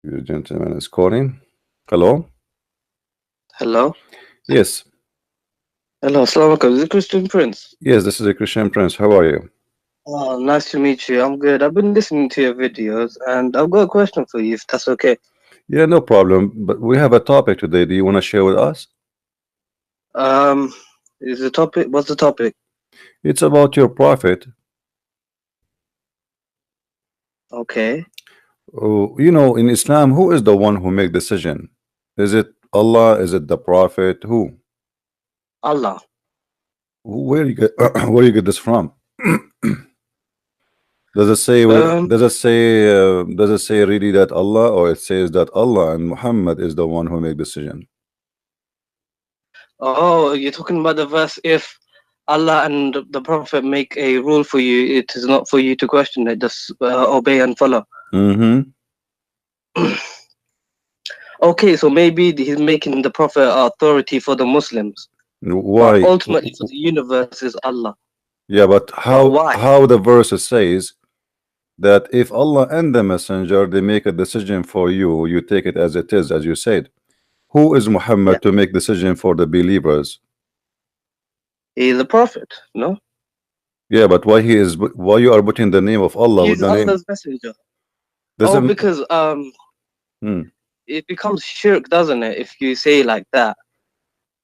The gentleman is calling. Hello? Hello. Yes. Hello. Assalamu alaikum. Is it Christian Prince? Yes, this is a Christian Prince. How are you? Oh, nice to meet you. I'm good. I've been listening to your videos and I've got a question for you if that's okay. Yeah, no problem. But we have a topic today. Do you want to share with us? Um, is the topic, what's the topic? It's about your prophet. Okay. Oh, in Islam, who is the one who make decision? Is it Allah? Is it the prophet? Who? Allah. Where you get where you get this from? Does it say Um, does it say really that Allah, or it says that Allah and Muhammad is the one who make decision? oh, you're talking about the verse if Allah and the Prophet make a rule for you, it is not for you to question it, just obey and follow. Mm-hmm. Okay, so maybe he's making the Prophet authority for the Muslims, but Why? ultimately for the universe is Allah. Yeah, but But how why? how the verse says that if Allah and the messenger they make a decision for you, you take it as it is, as you said. Who is Yeah, Muhammad to make decision for the believers? he's a prophet, no? Yeah, but why you are putting the name of Allah with He's the name? Allah's messenger. Oh, Doesn't because hmm. it becomes shirk, doesn't it? If you say like that,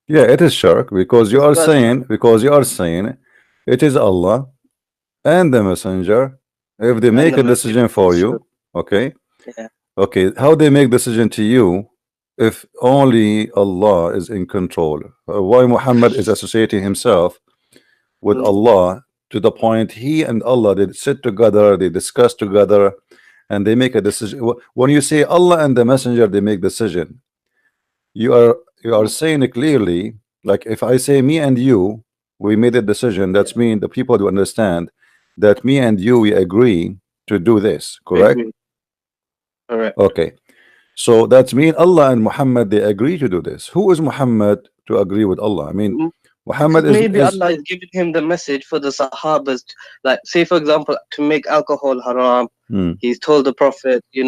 Yeah, it is shirk because you this are verse. saying it is Allah and the messenger. If they And make the a message decision for is shirk. you, okay, Yeah, okay, how they make decision to you if only Allah is in control? Why Muhammad is associating himself with mm, Allah to the point he and Allah they sit together, they discuss together, and they make a decision. When you say Allah and the messenger they make decision, you are mm, saying it clearly. Like if I say me and you we made a decision, yeah. that's mean the people do understand that me and you we agree to do this, I correct? agree. Correct. Okay, so that's mean Allah and Muhammad they agree to do this. Who is Muhammad to agree with Allah? I mean, Mm, Muhammad because is maybe is Allah is giving him the message for the Sahabas, like say for example, to make alcohol haram. hmm, He's told the Prophet, do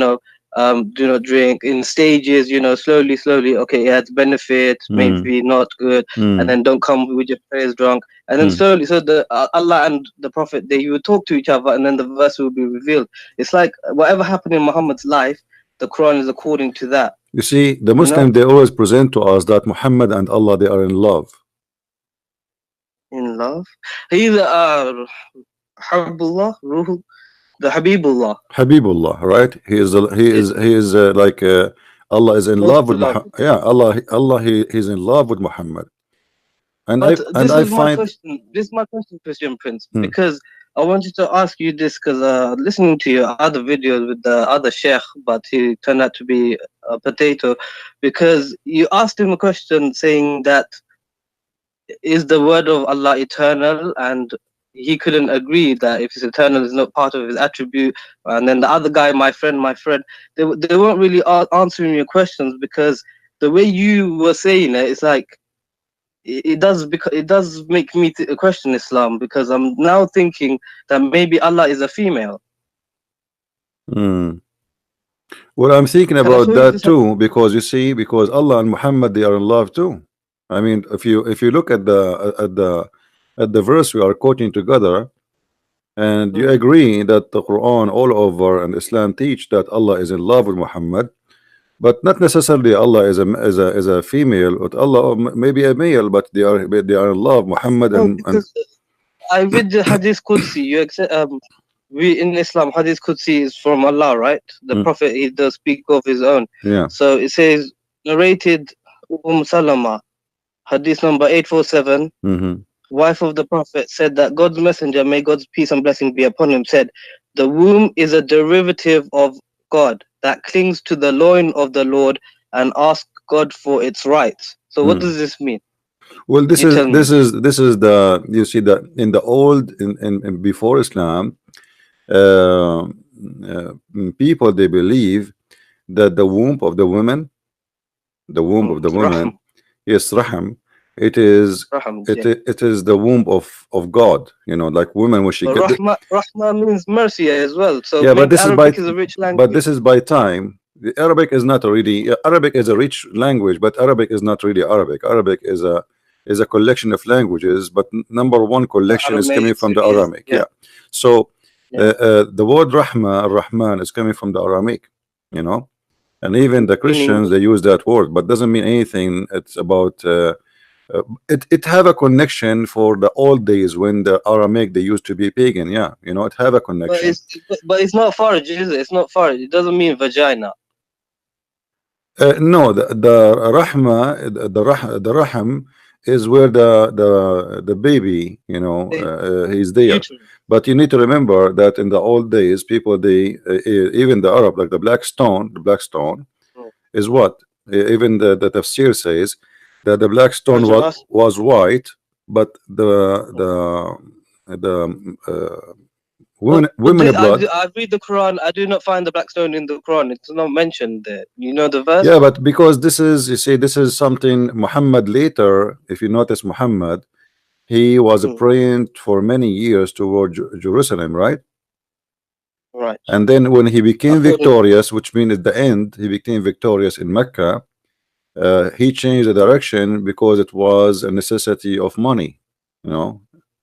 not drink in stages, slowly, slowly. Okay, it has benefits, hmm, maybe not good, and hmm, then don't come with your prayers drunk, and then hmm. slowly. So the Allah and the Prophet they would talk to each other, and then the verse will be revealed. It's like whatever happened in Muhammad's life, the Quran is according to that. You see, the You know, Muslim they always present to us that Muhammad and Allah they are in love. in love. He's Habibullah, Ruhu, the Habibullah, Habibullah, right? is He is like Allah is in most love with beloved. Muhammad. Yeah, Allah he's in love with Muhammad. And I But and this I is my find question. This is my question, Christian Prince, hmm, because I wanted to ask you this because listening to your other videos with the other sheikh, but he turned out to be a potato, because you asked him a question saying that is the word of Allah eternal, and he couldn't agree that if it's eternal, is not part of his attribute. And then the other guy, my friend, they weren't really answering your questions because the way you were saying it, it's like it does make me question Islam because I'm now thinking that maybe Allah is a female. hmm. Well, I'm thinking Can I about show you that this? too because you see, because Allah and Muhammad they are in love too. I mean, if you look at the verse we are quoting together, and you Mm, agree that the Quran all over and Islam teach that Allah is in love with Muhammad, but not necessarily Allah is a female, but Allah maybe a male, but they are in love Muhammad no, and because I read the Hadith Qudsi. You accept, we in Islam, Hadith Qudsi is from Allah, right? The mm, Prophet, he does speak of his own. yeah. So it says, narrated Salama, Hadith number 847, Hmm. wife of the Prophet, said that God's messenger, may God's peace and blessing be upon him, said, the womb is a derivative of God that clings to the loin of the Lord and asks God for its rights. So what Mm. does this mean? Well, this You is tell me. this is this is the you see that in the old in before Islam, uh, people they believe that the womb of the woman, Rahm, yes, raham, it is Rahm, it yeah. it is the womb of God. Like women when she But get Rahma means mercy as well. So yeah, but maybe this is by Arabic is a rich but language. this is by time. The Arabic is not really Arabic is a rich language, but Arabic is not really Arabic. Arabic is a collection of languages, but number one collection is coming Aramaic, from the Syriac. Aramaic. Yeah, Yeah. So yeah. the word Rahma, Rahman, is coming from the Aramaic, you know, and even the Meaning, Christians they use that word, but doesn't mean anything. It's about it have a connection for the old days when the Aramaic they used to be pagan. Yeah, you know, it have a connection. but it's not farj, is it? It's not farj. It doesn't mean vagina. No, the rahma, the raham is where the baby, you know, The he's there. uterus. But you need to remember that in the old days, people they even the Arab, like the black stone Mm. is what even the tafsir says that the black stone Hajar Aswad. was white, but Mm. the But women blood. I read the Quran. I do not find the black stone in the Quran. It's not mentioned there. You know the verse? Yeah, but because this is, you see, this is something Muhammad later, if you notice Muhammad, he was Mm. praying for many years toward Jerusalem, right? Right. And then when he became According. victorious, which means at the end, he became victorious in Mecca, he changed the direction because it was a necessity of money, you know,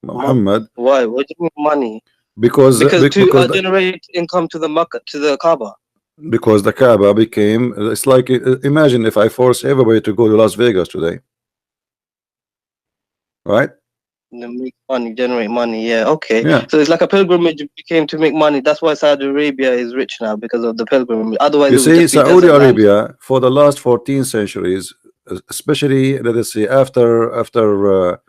Money. Muhammad, Why? What do you mean money? because Because to because generate income to the Makkah, to the Kaaba. because the Kaaba became, it's like imagine if I force everybody to go to Las Vegas today, right? Make money, generate money. Yeah, okay. Yeah. So it's like a pilgrimage became to make money. That's why Saudi Arabia is rich now because of the pilgrimage. Otherwise, You it would see, just be Saudi desert land. Arabia for the last 14 centuries, especially let us say after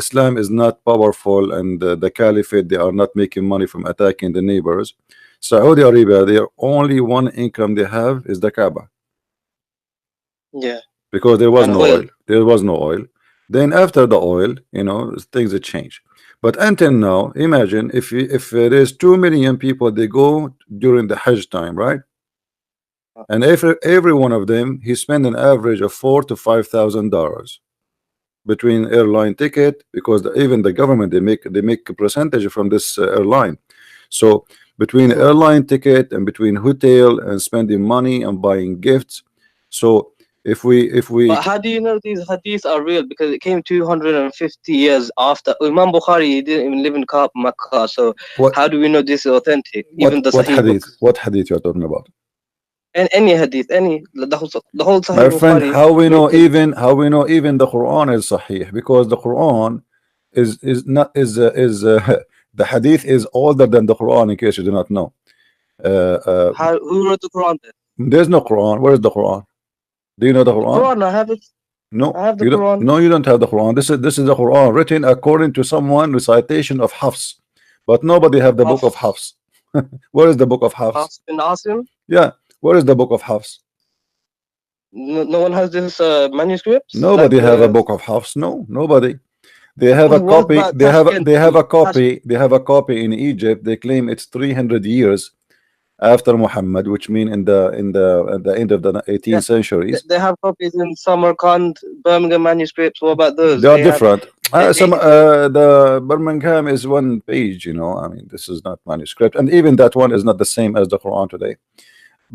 Islam is not powerful and the caliphate they are not making money from attacking the neighbors. Saudi Arabia, their only one income they have is the Kaaba Yeah, because there was and no oil. oil. There was no oil. Then after the oil, you know, things that change. But until now, imagine if there is 2 million people they go during the Hajj time, right? And every one of them he spent an average of $4,000 to $5,000 between airline ticket, because even the government they make a percentage from this airline. So between Mm. airline ticket and between hotel and spending money and buying gifts. So if we But how do you know these hadiths are real? Because it came 250 years after Imam Bukhari. He didn't even live in Makkah. So what how do we know this is authentic? Even the Sahih books. what hadith you're talking about? And any hadith, any the whole My Sahih friend, Bukhari how we know written. even the Quran is sahih, because the Quran is not is the hadith is older than the Quran, in case you do not know. Uh, How who wrote the Quran then? there's no Quran. Where is the Quran? Do you know the The Quran? Quran, I have it. I No, have the you don't. Quran. No, you don't have the Quran. This is the Quran written according to someone recitation of Hafs, but nobody have the book of Hafs, Hafs. Where is the book of Hafs? Hafs bin Asim. Yeah, where is the book of Hafs? No one has this manuscripts like Nobody have a book of Hafs. No, nobody. They have a what copy. about Tashkent? They have a copy. They have a copy in Egypt. They claim it's 300 years after Muhammad, which mean at the end of the Yeah, 18th centuries. they have copies in Samarkand, Birmingham manuscripts. What about those? They are They have different. Some 87. the Birmingham is one page. You know, I mean, this is not manuscript, and even that one is not the same as the Quran today.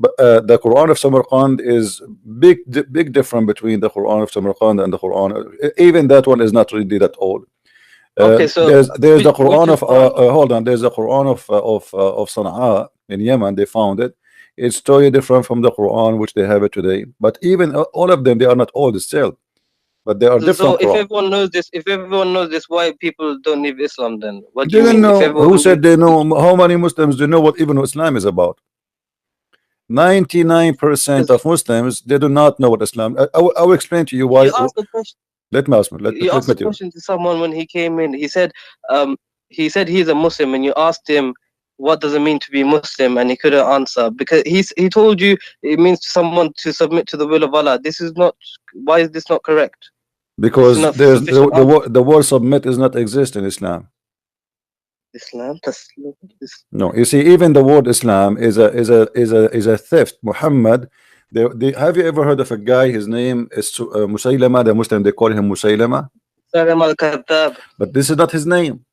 But the Quran of Samarkand is big difference between the Quran of Samarkand and the Quran. Even that one is not really that old. Okay, so There's the which Quran is of Quran? hold on. There's the Quran of Sana'a in Yemen. They found it. It's totally different from the Quran which they have it today. But even all of them, they are not old still, but they are So different Quran. if everyone knows this, why people don't leave Islam then? What do you Didn't mean? If know who everyone said they know. How many Muslims do know what even Islam is about? 99% because of Muslims they do not know what Islam. I will explain to you why. you asked the question. Let me ask me. You asked Let the me. question to someone when he came in. He said he's a Muslim, and you asked him what does it mean to be Muslim, and he couldn't answer because he told you it means someone to submit to the will of Allah. This is not. Why is this not correct? This is Because not there's sufficient answer. the word submit is not exist in Islam. Islam, Taslim, No, you see, even the word Islam is a theft. Muhammad, have you ever heard of a guy? His name is Musaylama. The Muslim they call him Musaylama, Salam al-Kadhab. but this is not his name.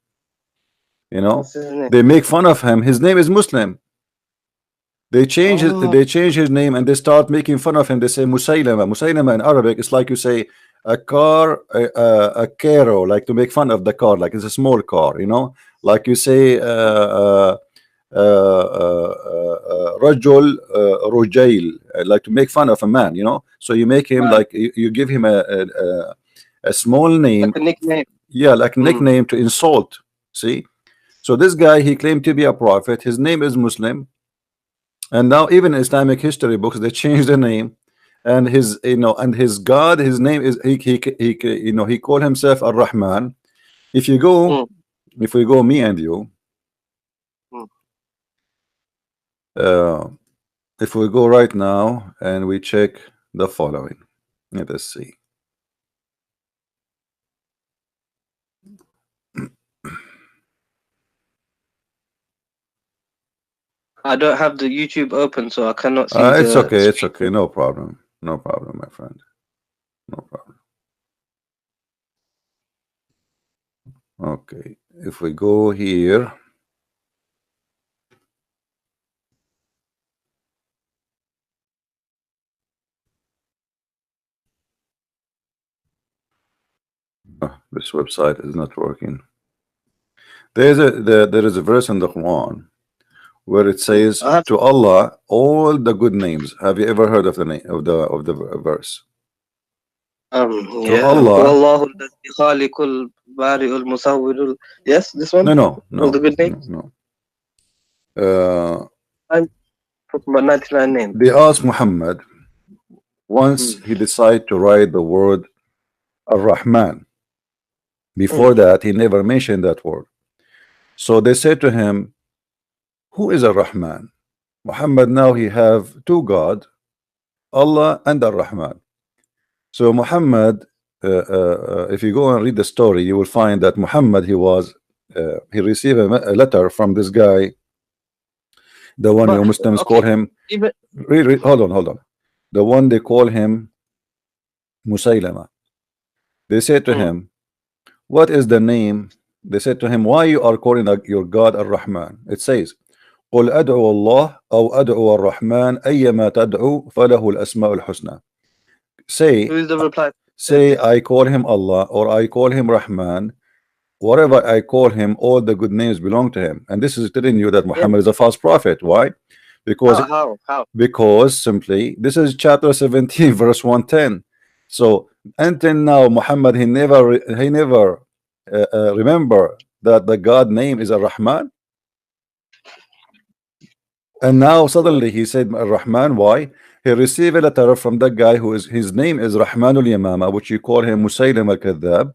You know, What's his name? they make fun of him. His name is Muslim. Oh, They change his name and they start making fun of him. They say Musaylama. Musaylama in Arabic is like you say a car, a caro, like to make fun of the car, like it's a small car, you know, like you say رجل رجيل, like to make fun of a man, you know. So you make him right. like you give him a small Like name, a nickname. yeah, like a Mm. nickname to insult. See, so this guy, he claimed to be a prophet. His name is Muslim, and now even in Islamic history books they changed the name, and his, you know, and his God, his name is he you know, he called himself Ar-Rahman. If you go, Mm. if we go, me and you, Mm. uh, if we go right now and we check the following, let us see. I don't have the YouTube open, so I cannot see It's the okay, it's okay, screen. no problem, no problem, my friend, no problem. Okay, if we go here, this website is not working. There is a verse in the Quran where it Mm. says I have to Allah all the good names. Have you ever heard of the name of the verse? To yeah. Allah, Wallahu alladhi khaliqul bari'ul musawwirul. Yes, this one. no, no, All the no, good no, names. no. Uh, I'm talking about 99 names. they asked Muhammad once Mm. he decided to write the word Ar-Rahman. Before Mm. that, he never mentioned that word. So they said to him, "Who is Ar-Rahman?" Muhammad now he have two God, Allah and Ar-Rahman. So Muhammad, if you go and read the story, you will find that Muhammad he received a letter from this guy, the one But you Muslims call okay, him. even Hold on. The one they call him Musaylama. They said to mm. him, "What is the name?" They said to him, "Why you are calling your God Ar-Rahman?" It says, قل أدعو الله أو أدعو الرحمن أيما تدعو فله الأسماء الحسنى. Who Say, is the reply? Said say, this. I call him Allah or I call him Rahman. Whatever Mm. I call him, all the good names belong to him. And this is telling you that Yeah. Muhammad is a false prophet. Why? Because How? simply this is chapter 17 verse 110. So until now Muhammad he never remember that the God name is Ar-Rahman, and now What? suddenly he said Ar-Rahman. Why? He received a letter from that guy who is his name is Rahmanul Yamama, which you call him Musaylim al-Kadhab,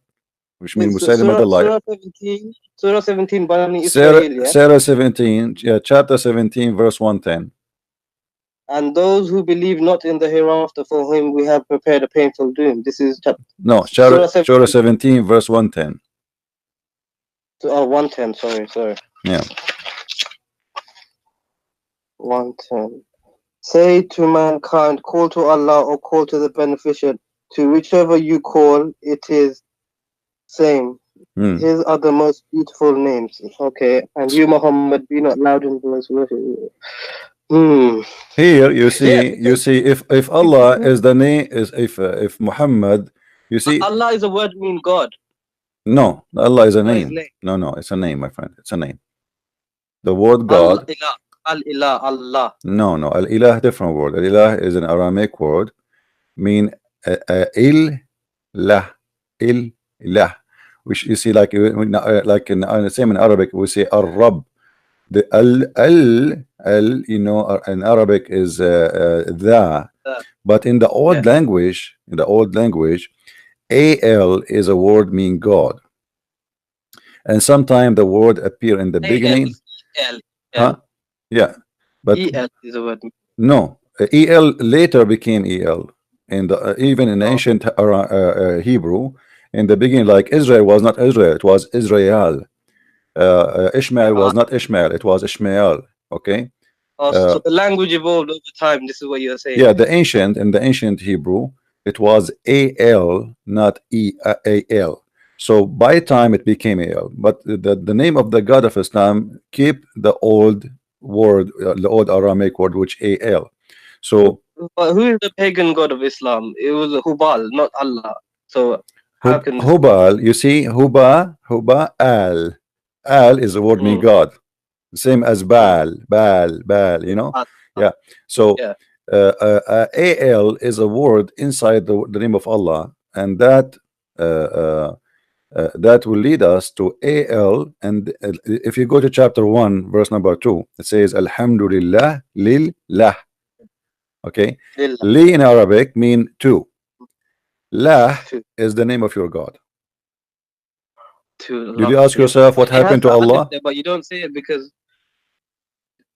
which means Musaylim the liar. Surah 17, Bani Israel, yeah? Sarah 17, yeah, chapter 17 verse 110. And those who believe not in the hereafter, for whom we have prepared a painful doom. This is No, Surah Surah 17, 17 verse 110. 110, sorry. Yeah. 110. Say to mankind, call to Allah or call to the beneficent. To whichever you call, it is same. Hmm. His are the most beautiful names. Okay. And you, Muhammad, be not loud in voice. Hmm. Here Yeah, you because see if Allah is the name is if Muhammad, you see, Allah is a word mean God, no, Allah is a not his name. name. No, it's a name, my friend. It's a name. The word Allah, God, ilah, al-ilah, Allah. no, al-ilah different word. Al-ilah is an Aramaic word, mean il-lah, il-lah, which you see like like in same in Arabic we say ar-Rabb. The al, you know, in Arabic is the, Uh, but in the yeah. old language, al is a word mean God, and sometimes the word appear in the A-L beginning, is E-L. huh? Yeah, but E-L is a word. no, el later became el in the even in Oh, ancient Hebrew. In the beginning, like Israel was not Israel, it was Israel. yeah. Ishmael was not Ishmael, it was Ishmael. Okay. So the language evolved over time. This is what you're saying. Yeah, the ancient in the ancient Hebrew, it was al, not al. So by time it became al. But the name of the God of Islam keep the old word, the old Aramaic word, which al. So But who is the pagan god of Islam? It was Hubal, not Allah. So how can this be? Hubal, you see, Huba al is the word mean Mm, God, same as mm, Baal, you know. ah, ah, Yeah. So yeah, al is a word inside the name of Allah, and that that will lead us to al. And if you go to chapter 1 verse number 2, it says alhamdulillah lillah. Okay, Lillah, li in Arabic mean two, lah to is the name of your God. to Did Allah. you ask Yeah, yourself what it has happened to the alif Allah? there, but you don't say it because.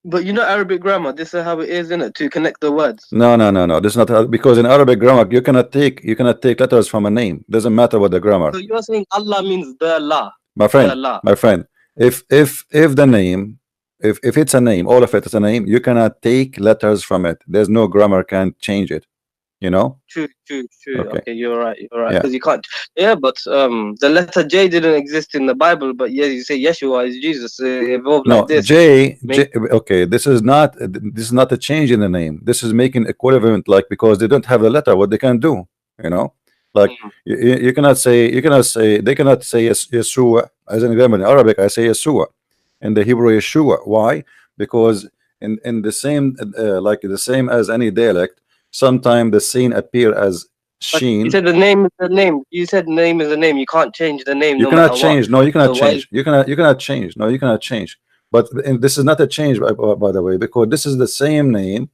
But you know Arabic grammar. This is how it is, isn't it? To connect the words. No. This is not because in Arabic grammar you cannot take letters from a name. Doesn't matter what the grammar. So you're saying Allah means the La, My the friend, La. my friend. If the name, if it's a name, all of it is a name, you cannot take letters from it. There's no grammar can change it. You know? True. Okay. Okay, you're right. You're right. Yeah. Because you can't. Yeah, but the letter J didn't exist in the Bible. But yeah, you say Yeshua is Jesus. It evolved like No, this. J. Okay, this is not a change in the name. This is making equivalent, like because they don't have the letter, what they can do, you know, like Mm. you cannot say they cannot say Yeshua as an example. In Arabic, I say Yeshua. In the Hebrew, Yeshua. Why? Because in the same like the same as any dialect, sometimes the scene appear as But you sheen. said the name is the name. You said name is the name. You can't change the name You no cannot matter what. change. No, you cannot So why? change. You cannot change. No, you cannot change. But and this is not a change, by the way, because this is the same name,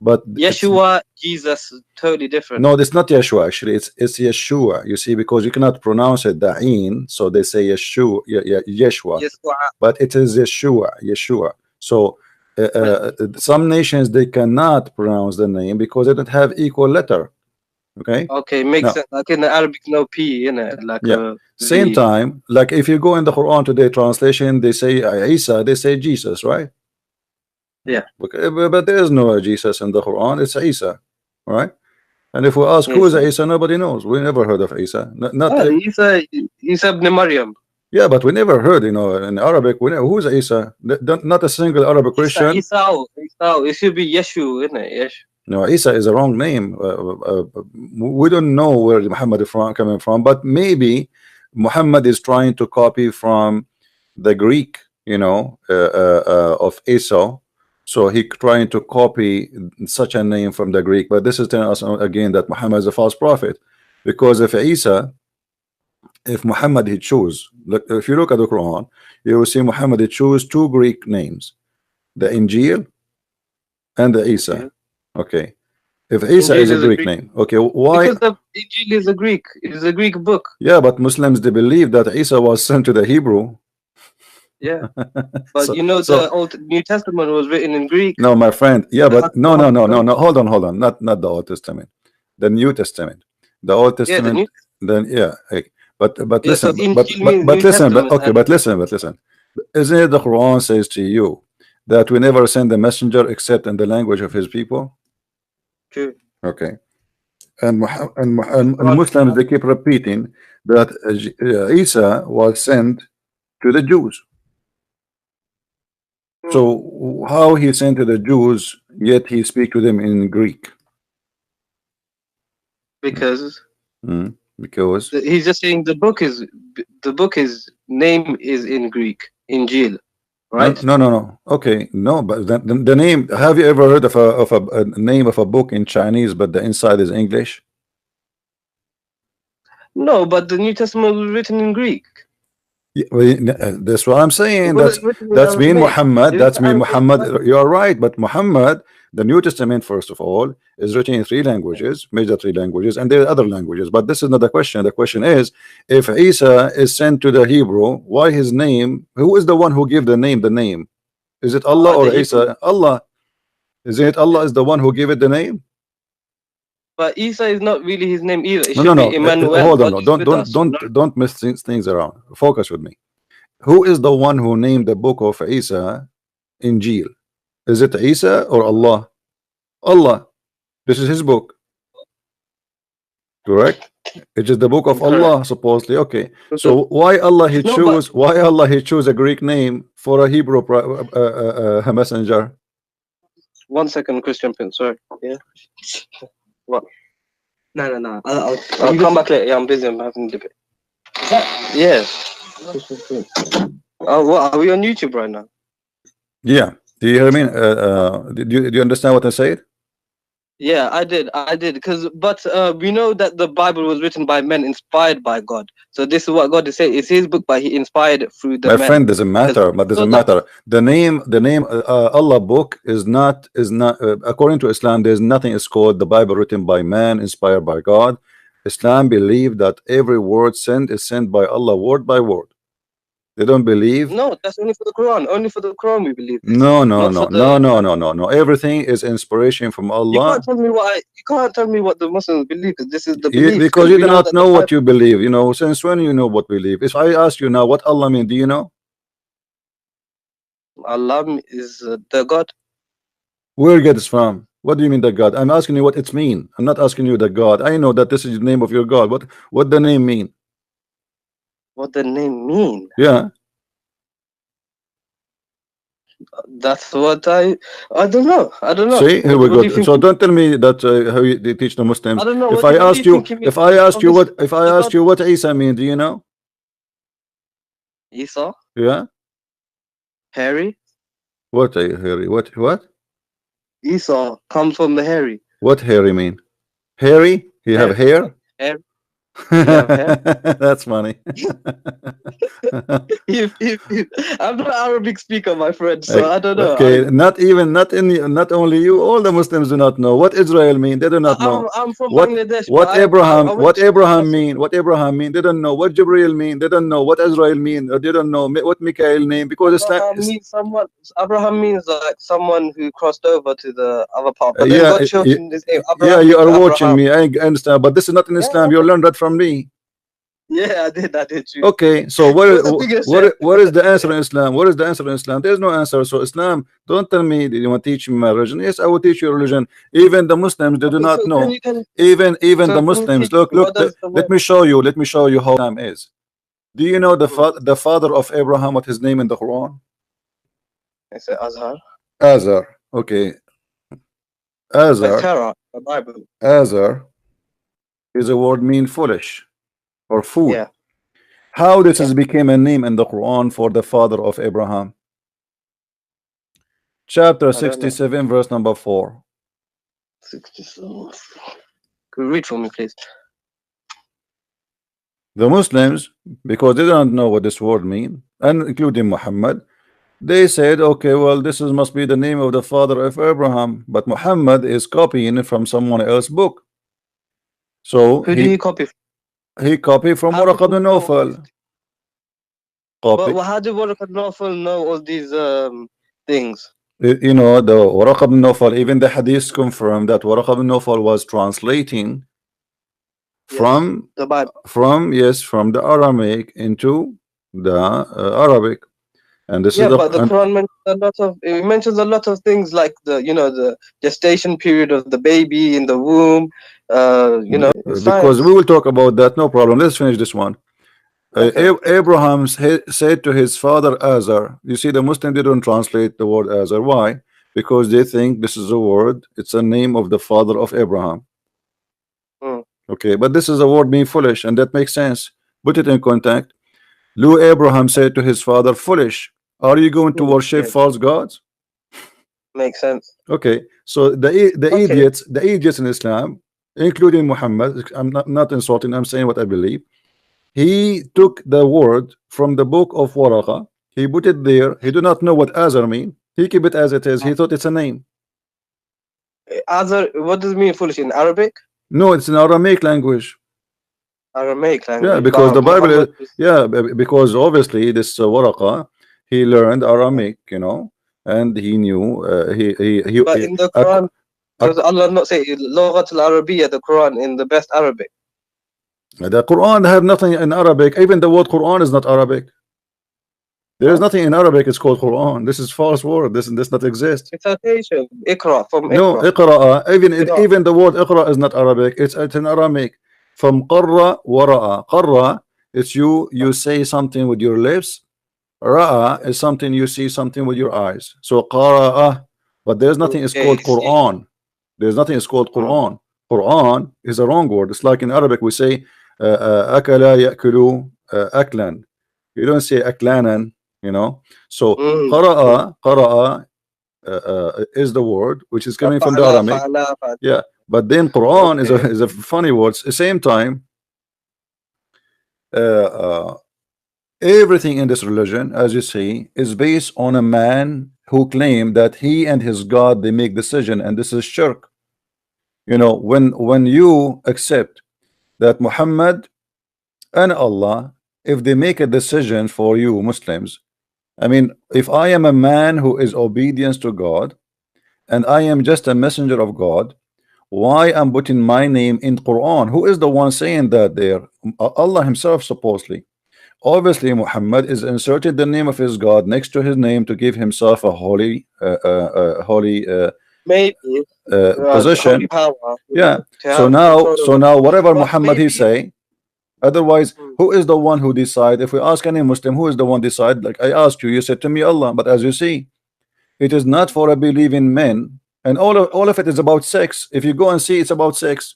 but it's Yeshua, Jesus, totally different. no, it's not Yeshua. Actually, it's Yeshua. You see, because you cannot pronounce it Da'in, so they say Yeshua, Yeshua, Yeshua. but it is Yeshua. So But some nations they cannot pronounce the name because they don't have equal letter. Okay, okay, makes now sense. Like in the Arabic, no P in it, like yeah. a Same V. time, like if you go in the Quran today translation, they say Isa, they say Jesus, right? Yeah. Okay, but there is no Jesus in the Quran. It's Isa, right? And if we ask who is Isa. Isa, nobody knows. We never heard of Isa. Not Ah, Isa ibn Maryam. yeah, but we never heard. In Arabic, we never, who's Isa? Not a single Arabic Christian. Isa. It should be Yeshu, isn't it? Yeshu. No, Isa is a wrong name. We don't know where Muhammad is coming from, but maybe Muhammad is trying to copy from the Greek, of Esau. So he trying to copy such a name from the Greek. But this is telling us again that Muhammad is a false prophet, because if Muhammad he chose, look, if you look at the Quran, you will see Muhammad he chose two Greek names, the Injil and the Isa. Okay. Okay. If Isa Injil is a is a Greek Greek name, okay, why? because the Injil is a Greek. It's a Greek book. Yeah, but Muslims they believe that Isa was sent to the Hebrew. Yeah. But so you know so the Old New Testament was written in Greek. no, my friend. Yeah, The but no, Muhammad no, no, no, wrote. no. Hold on. Not the Old Testament, the New Testament. The Old Yeah, the New. Testament. Then yeah, but Yeah, so listen, Injil means New listen, but Testament, okay, and but listen. Isn't it the Quran says to you that we never send the messenger except in the language of his people? true. Okay, and and God, Muslims they keep repeating that Isa was sent to the Jews. hmm, So how he sent to the Jews, yet he speak to them in Greek? because Because he's just saying the book is name is in Greek, Injil, no, right? no, no, no. Okay, no, but the name. Have you ever heard of a name of a book in Chinese, but the inside is English? No, but the New Testament was written in Greek. Yeah, that's what I'm It saying. That's wasn't written in that's mean Aramaic. Muhammad. This is That's the mean Aramaic Muhammad. language. You are right, but Muhammad, the New Testament, first of all, is written in three languages, major three languages, and there are other languages. But this is not the question. The question is, if Isa is sent to the Hebrew, why his name? Who is the one who gave the name? The name, is it Allah The or Hebrew. Isa? Allah. Is it Allah Yeah. is the one who gave it the name? But Isa is not really his name either. It No, no, should no. be Emmanuel. Hold on. God No. is Don't with don't us. don't don't mess things around. Focus with me. Who is the one who named the book of Isa Injil? Is it Isa or Allah? Allah. This is his book. correct? It is the book of Correct. Allah, supposedly. Okay, Okay. so why Allah he No, but choose? Why Allah he choose a Greek name for a Hebrew messenger? one second, Christian Prince. Sorry. Yeah. What? No, no, no. I'll come back later. Yeah, I'm busy. I'm having a debate. Yeah. Christian Prince. Oh, what? Are we on YouTube right now? Yeah. Do you hear me? Do you understand what I said? Yeah, I did. But we know that the Bible was written by men inspired by God. So this is what God is saying. It's His book, but He inspired it through the My men. friend, doesn't Because matter. But so doesn't that matter. The name Allah book is not according to Islam. There's nothing is called the Bible written by man, inspired by God. Islam believe that every word sent is sent by Allah, word by word. They don't believe. no, that's only for the Quran. Only for the Quran we believe this. No, no, Not no, for no, the no, no, Bible. no, no. Everything is inspiration from You Allah. can't tell me you can't tell me what the Muslims believe, because this is the belief. Because Because you we do know not that the know what Bible, you believe. You know, since when you know what believe? If I ask you now what Allah mean, do you know? Allah is the God. Where it gets from? What do you mean the God? I'm asking you what it's mean. I'm not asking you the God. I know that this is the name of your God. What the name mean? What the name mean? Yeah. That's what I don't know. I don't know. See, here we What do go. you think? So don't tell me that how they teach the I Muslims. don't know. If What I do you ask you, think you mean? if I ask you Obviously, what, if I the ask God you what Isa mean, do you know? Esau, Yeah. Harry. What Harry? What? Esau comes from the hairy. What Harry mean? Harry? He have Harry, hair? Harry. He have hair. That's funny. I'm not Arabic speaker, my friend, so I don't know. Okay, not only you, all the Muslims do not know what Israel mean. They do not know I'm from what Bangladesh, but what Abraham I went what to Abraham Madrasa. mean. What Abraham mean. They don't know what Jibril mean. They don't know what Israel mean. Or they don't know what Mikael name because it's not. Abraham means like someone who crossed over to the other part. But then Yeah, God showed him his name. yeah. Abraham You means are watching Abraham. me. I understand, but this is not in Yeah, Islam. You learned that from me. yeah, I did too. Okay, so You're the biggest chef. what is the answer in Islam? What is the answer in Islam? There's no answer. So Islam, don't tell me that you want to teach me my religion. Yes, I will teach you religion. Even the Muslims, they do Okay, not so know. can Even so the can you Muslims. teach Look, me what look. does the Let word? me show you. Let me show you how Islam is. Do you know Mm, the father of Abraham? What his name in the Quran? I said Azhar. Azar. Okay, The Azar. Torah, the Bible. Azar is a word mean foolish or fool. Yeah, How this yeah. has became a name in the Quran for the father of Abraham? Chapter I don't know. 67, verse number 4. 67. Could you read for me, please? The Muslims, because they don't know what this word mean, and including Muhammad, they said, okay, well, this is must be the name of the father of Abraham, but Muhammad is copying it from someone else's book. So Who do you copy from? he copied from How did Waraq he ibn know all these? Nawfal. Copy, How did Waraka Nawfal know all these things? you know, the Waraq ibn Nawfal, even the hadith confirmed that Waraq ibn Nawfal was translating Yes, from the Bible. from the Aramaic into the Arabic, and this is Yeah, the but the Quran mentions a lot of things like the gestation period of the baby in the womb. because we Science. will talk about that. No problem. Let's finish this one. Okay. Abraham said to his father Azar. You see, the Muslim they don't translate the word Azar. Why? Because they think this is a word. It's a name of the father of Abraham. Mm. Okay, but this is a word being foolish, and that makes sense. Put it in contact. Lou Abraham said to his father, "Foolish. Are you going to worship Yeah, false gods?" makes sense. Okay, so Okay. the idiots in Islam, including Muhammad. I'm not insulting. I'm saying what I believe. He took the word from the book of Waraqa. He put it there. He do not know what Azar mean. He keep it as it is. He thought it's a name. Other, what does it mean foolish in Arabic? No, it's an Aramaic language. Aramaic Yeah, language. because But the Bible is, Muhammad was yeah, because obviously this Waraqa, he learned Aramaic, you know, and he knew but in the Quran, does Allah not say Lughat al-Arabiya, the Quran in the best Arabic? the Quran have nothing in Arabic. Even the word Quran is not Arabic. There is Huh? nothing in Arabic. It's called Quran. This is false word. This not exist. Recitation. Ikra from No, Ikra. Iqra. Even Qira. even the word Iqra is not Arabic. It's in Aramaic. from qarra wa ra'a. Qarra is you say something with your lips. Ra'a is something you see something with your eyes. So qara'a, but there's nothing is Okay, called see. Quran. There's nothing is called Quran. Quran is a wrong word. It's like in Arabic we say akala ya'kulu aklan. You don't say aklanan, you know. So qara'a is the word which is coming from the Fa'ala, Aramaic. fa'ala, fa'ala. Yeah, but then Quran is Okay. a funny word. At the same time, uh, uh, everything in this religion, as you see, is based on a man who claimed that he and his God they make decision, and this is shirk. You know, when you accept that Muhammad and Allah, if they make a decision for you Muslims, I mean, if I am a man who is obedience to God and I am just a messenger of God, why I'm putting my name in Quran? Who is the one saying that there? Allah himself supposedly. Obviously Muhammad is inserted the name of his God next to his name to give himself a holy Maybe the holy position. power, Yeah, to have control so over. now whatever But Muhammad he maybe, say, otherwise mm, who is the one who decide? If we ask any Muslim, who is the one decide? Like I asked you, you said to me Allah, but as you see, it is not for a believing men, and all of it is about sex. If you go and see, it's about sex.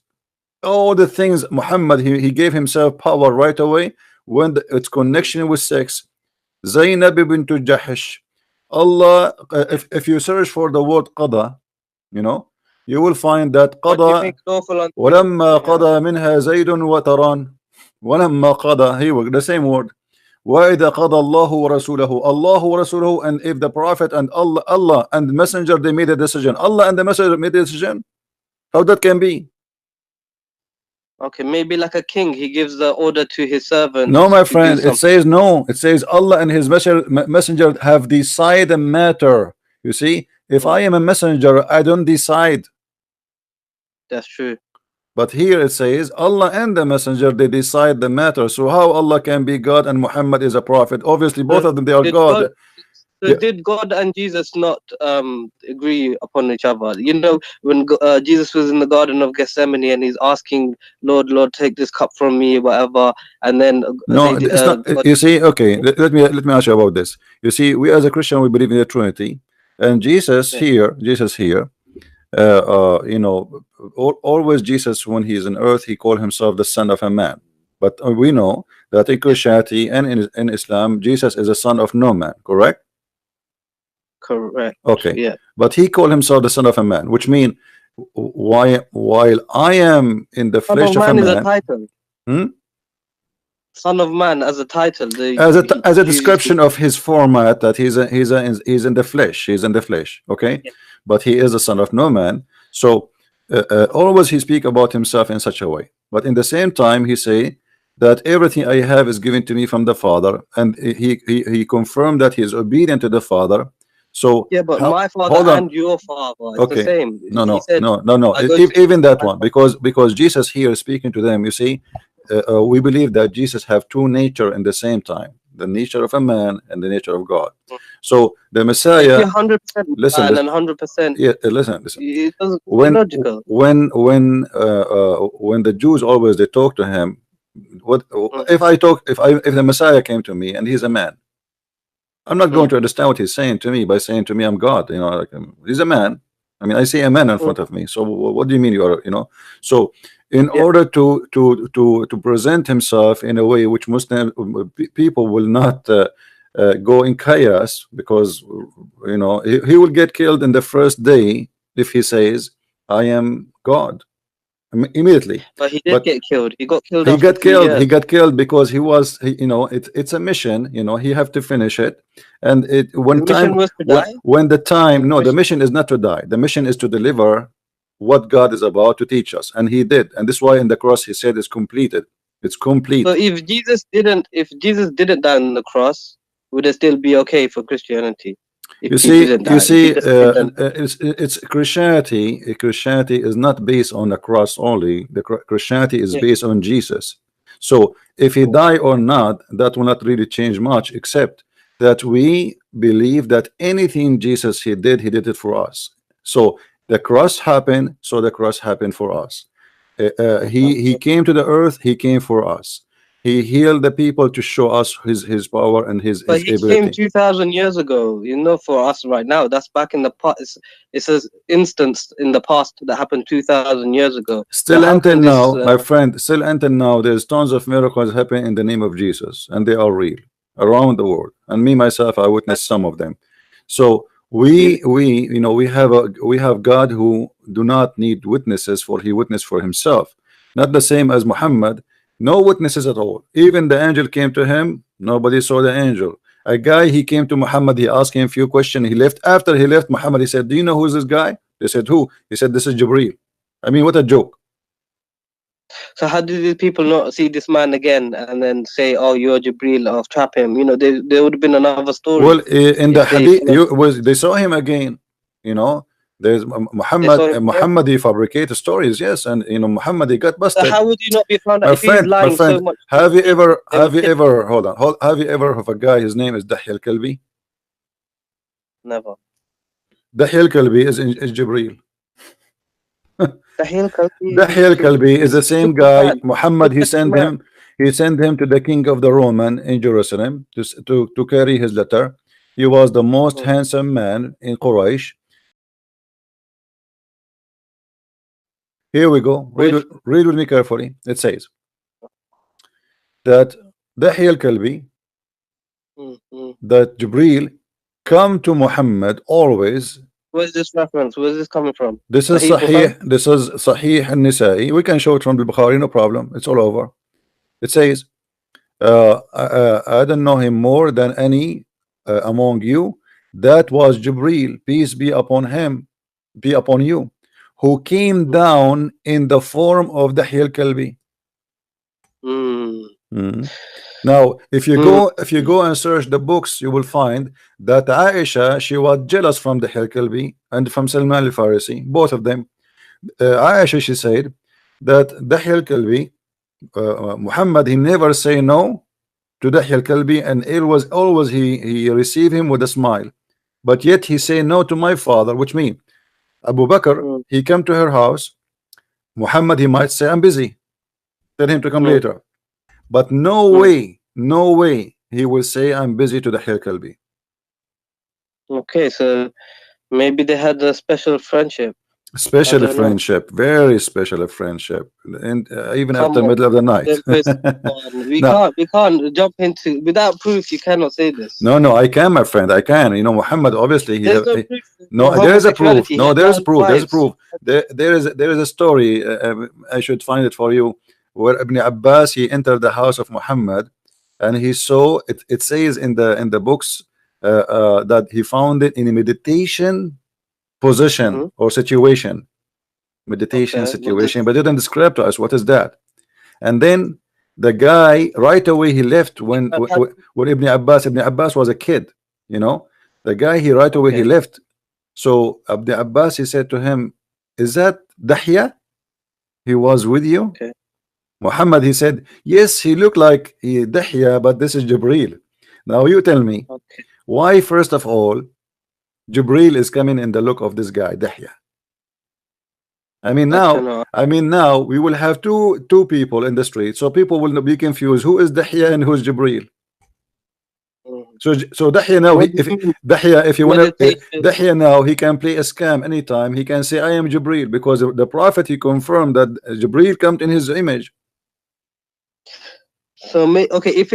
All the things Muhammad he gave himself power right away when its connection with sex. Zainab bint Jahish. Allah, if you search for the word qada, you know, you will find that what do you qada make lawful unto you? ولما Yeah. قضى منها زيد وتران. ولما قضى, he the same word. وإذا قضى الله ورسوله, Allah ورسوله, and if the Prophet and Allah and Messenger they made a decision, Allah and the Messenger made a decision, how that can be? Okay, maybe like a king, he gives the order to his servant No, my to do friend, it something. says no. It says Allah and his messenger have decided a matter. You see, if Mm, I am a messenger, I don't decide. that's true. But here it says Allah and the messenger they decide the matter. So how Allah can be God and Muhammad is a prophet? Obviously, both So of them they are did God? God. So Yeah. did God and Jesus not agree upon each other? You know, when Jesus was in the Garden of Gethsemane and he's asking, "Lord, Lord, take this cup from me," whatever, and then No, it's not. God. You see, okay. Let me ask you about this. You see, we as a Christian we believe in the Trinity, and Yeah, Jesus here, you know, always Jesus when he is on earth he called himself the Son of a Man. But we know that in yeah, Christianity and in Islam, Jesus is a son of no man. Correct? correct. Okay. Yeah, But he called himself the Son of a Man, which means why while I am in the Son flesh of of a Man is a man. title. Hmm? Son of Man as a title. As a Jesus. description of his format that he's in the flesh, he's in the flesh, okay, Yeah. but he is the son of no man. So always he speak about himself in such a way, but in the same time he say that everything I have is given to me from the Father, and he confirmed that he is obedient to the Father. So Yeah, but how, my father hold on. and your father, it's the Okay, same. no, He no, said, no, no, no. "I go to Even that my one, father." because Jesus here is speaking to them. You see, we believe that Jesus have two nature in the same time, the nature of a man and the nature of God. So the But if Messiah, you're 100% listen, man listen, and 100%, yeah, listen. it doesn't it's illogical. When the Jews always they talk to him, what Mm, if the Messiah came to me and he's a man? I'm not going mm, to understand what he's saying to me by saying to me I'm God. You know, like he's a man. I mean, I see a man in mm. front of me. So what do you mean you are? You know, so in Yeah, order to present himself in a way which Muslim people will not go in chaos, because you know he will get killed in the first day if he says I am God immediately. but he did But get killed. He got killed after he 3 years. got killed because you know it's a mission, you know, he have to finish it. And it His mission was to die. when the His time, no, the mission. mission is not to die, the mission is to deliver what God is about to teach us, and he did. And this is why in the cross he said it's completed, it's So complete. if Jesus didn't die on the cross, would it still be okay for Christianity? If You he see, didn't die, if he just didn't. it's Christianity. Christianity is not based on the cross only. The Christianity is Yeah. based on Jesus. So if he Mm, die or not, that will not really change much, except that we believe that anything Jesus he did it for us. So the cross happened, so the cross happened for us. He came to the earth. He came for us. He healed the people to show us his power and But his he came ability. 2,000 years ago. You know, for us right now, that's back in the past. It's an instance in the past that happened 2,000 years ago. So Still how until can this? now, my friend, still until now, there's tons of miracles happening in the name of Jesus, and they are real around the world. And me myself, I witnessed some of them. So Really? we have God who do not need witnesses, for he witnessed for himself. Not the same as Muhammad, no witnesses at all. Even the angel came to him, nobody saw the angel. A guy, he came to Muhammad, he asked him a few questions, he left. After he left Muhammad, he said, do you know who is this guy? They said, who? He said, this is Jibreel. I mean, what a joke. So how did these people not see this man again and then say, "Oh, you're Jibril," or trap him? You know, there would have been another story Well, in if the they hadith, followed. they saw him again. You know, there's They saw him again. Muhammad. He fabricated stories, yes, and Muhammad, he got So busted. how would you not be found out if he's My lying so friend, much? They have would you kill him. ever have you ever of a guy? His name is Dihyah Qalbi. Never. Dihyah Qalbi is Jibreel. Dahil Kalbi Dihyah Qalbi is the is same super guy. bad. Muhammad, he sent Man. him. He sent him to the king of the Roman in Jerusalem to carry his letter. He was the most Mm. handsome man in Quraysh. Here we go. Which Read with me carefully. It says that Dihyah Qalbi, mm. that Jibreel come to Muhammad always. Where's this reference? Where's this coming from? This is Sahih Bukhari? Sahih. This is Sahih al-Nisa'i. We can show it from the Bukhari, no problem. It's all over. It says, I don't know him more than any among you. That was Jibreel, peace be upon him, be upon you, who came Mm. down in the form of Dihyah Qalbi. Mm. Mhm. Now, Mm. if you go and search the books, you will find that Aisha, she was jealous from the Kalbi and from Salman al-Farisi, both of them. Aisha, she said that Dahyal Kalbi, Muhammad, he never say no to Dahyal Kalbi, and it was always he receive him with a smile. But yet he say no to my father, which means Abu Bakr, Mm. he come to her house. Muhammad, he might say, I'm busy. Tell him to come Mm. later. But Mm. no way he will say I'm busy to the Kalbi. Okay, so maybe they had a special friendship. I Special don't know. friendship, very special friendship, and even Come after on. middle of the night. Come on. We No, can't jump into without proof. You cannot say this. no, I can, my friend, I can. Muhammad, obviously, There's no proof for no, there is a proof. homosexuality. He No, had there is a 9 proof. There's a wives. proof. There is a story. I should find it for you, where Ibn Abbas, he entered the house of Muhammad, and he saw it. It says in the books that he found it in a meditation position Mm-hmm. or situation. Meditation Okay. Well, this situation, but didn't describe to us what is that. And then the guy right away he left when Ibn Abbas was a kid, the guy he right away he okay. left. So Ibn Abbas, he said to him, is that Dahya? He was with you? Okay. Muhammad, he said, yes, he looked like Dahya, but this is Jibreel. Now you tell me, Okay. why first of all Jibreel is coming in the look of this guy Dahya? I mean I don't now, know. we will have two people in the street, so people will be confused. Who is Dahya and who is Jibreel? Mm. So Dahya now, What do you mean Dahya, if you want to, meditation? Dahya now, he can play a scam anytime. He can say, I am Jibreel, because the Prophet, he confirmed that Jibreel comes in his image. So okay, if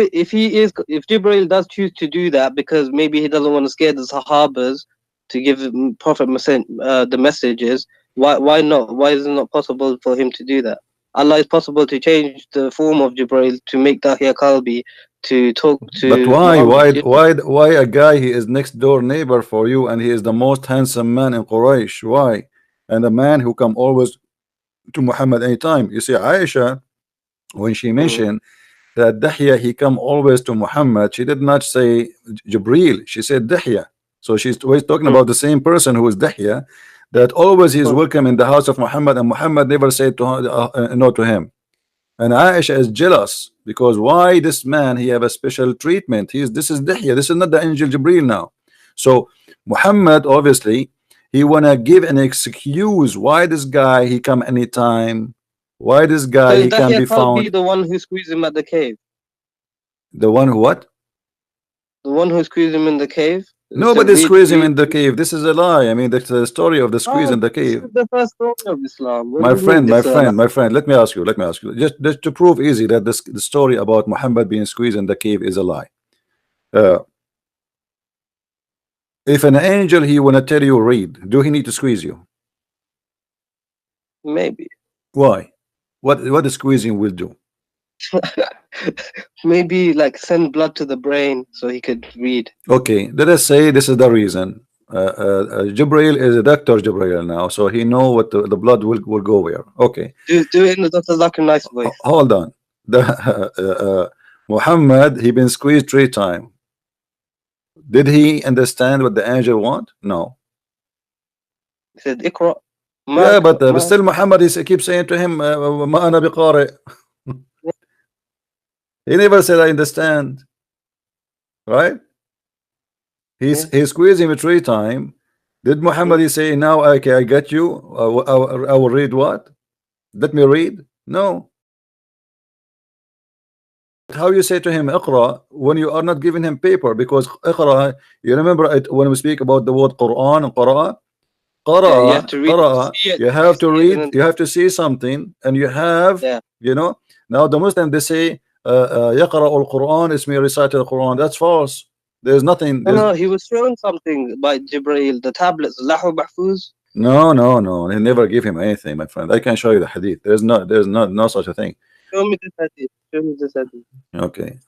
Jibril does choose to do that because maybe he doesn't want to scare the Sahabas to give Prophet the messages, why not? Why is it not possible for him to do that? Allah is possible to change the form of Jibril to make Dihyah Qalbi to talk But to Muhammad. why a guy, he is next door neighbor for you, and he is the most handsome man in Quraysh? Why? And a man who come always to Muhammad anytime. You see, Aisha, when she Mm. mentioned that Dahya, he come always to Muhammad, she did not say Jibreel, she said Dahya. So she's always talking Mm. about the same person who is Dahya, that always he is Mm. welcome in the house of Muhammad, and Muhammad never said to no to him. And Aisha is jealous, because why this man, he have a special treatment? This is Dihya, this is not the angel Jibril now. So Muhammad, obviously, he wanna give an excuse why this guy he come anytime, Why this So guy is he can Dihyah be Qalbi found? the one who squeezed him at the cave? The one who what? The one who squeezed him in the cave? So Nobody read, squeezed him read. in the cave. This is a lie. I mean, the story of the squeeze Oh, in the this cave. is the first story of Islam. What do My you mean friend, my this? friend, my friend. Let me ask you. Let me ask you. Just to prove easy that this the story about Muhammad being squeezed in the cave is a lie. Uh, if an angel he wanna tell you read, do he need to squeeze you? Maybe. Why? What the squeezing will do? Maybe like send blood to the brain so he could read. Okay, let us say this is the reason. Jibril is a doctor, Jibril now, so he know what the blood will go where. Okay, Do it in the Dr. Zakir nice voice. hold on. The Muhammad he been squeezed 3 times. Did he understand what the angel want? No. He said, Ikra. Yeah, but Ma. still Muhammad is keep saying to him, "Ma ana biqari." He never said I understand, right? Yeah. He squeezed him 3 times. Did Muhammad he say now okay I get you? I will read what? Let me read. No. How you say to him اقرأ when you are not giving him paper? Because اقرأ, you remember it when we speak about the word Quran and قرأ. Yeah, you have قرأ to read it to قرأ, see it. you You have to see it and read, then you have to see something, and you have, yeah. you know. Now the Muslim they say يقرأ القرآن is me reciting the Quran. That's false. There's nothing. No, There's no, he was shown something by Jibreel, the tablets, Lahu Mahfuz. no. He never give him anything, my friend. I can show you the hadith. There's no such a thing. Show me this hadith. Show me this hadith. Okay.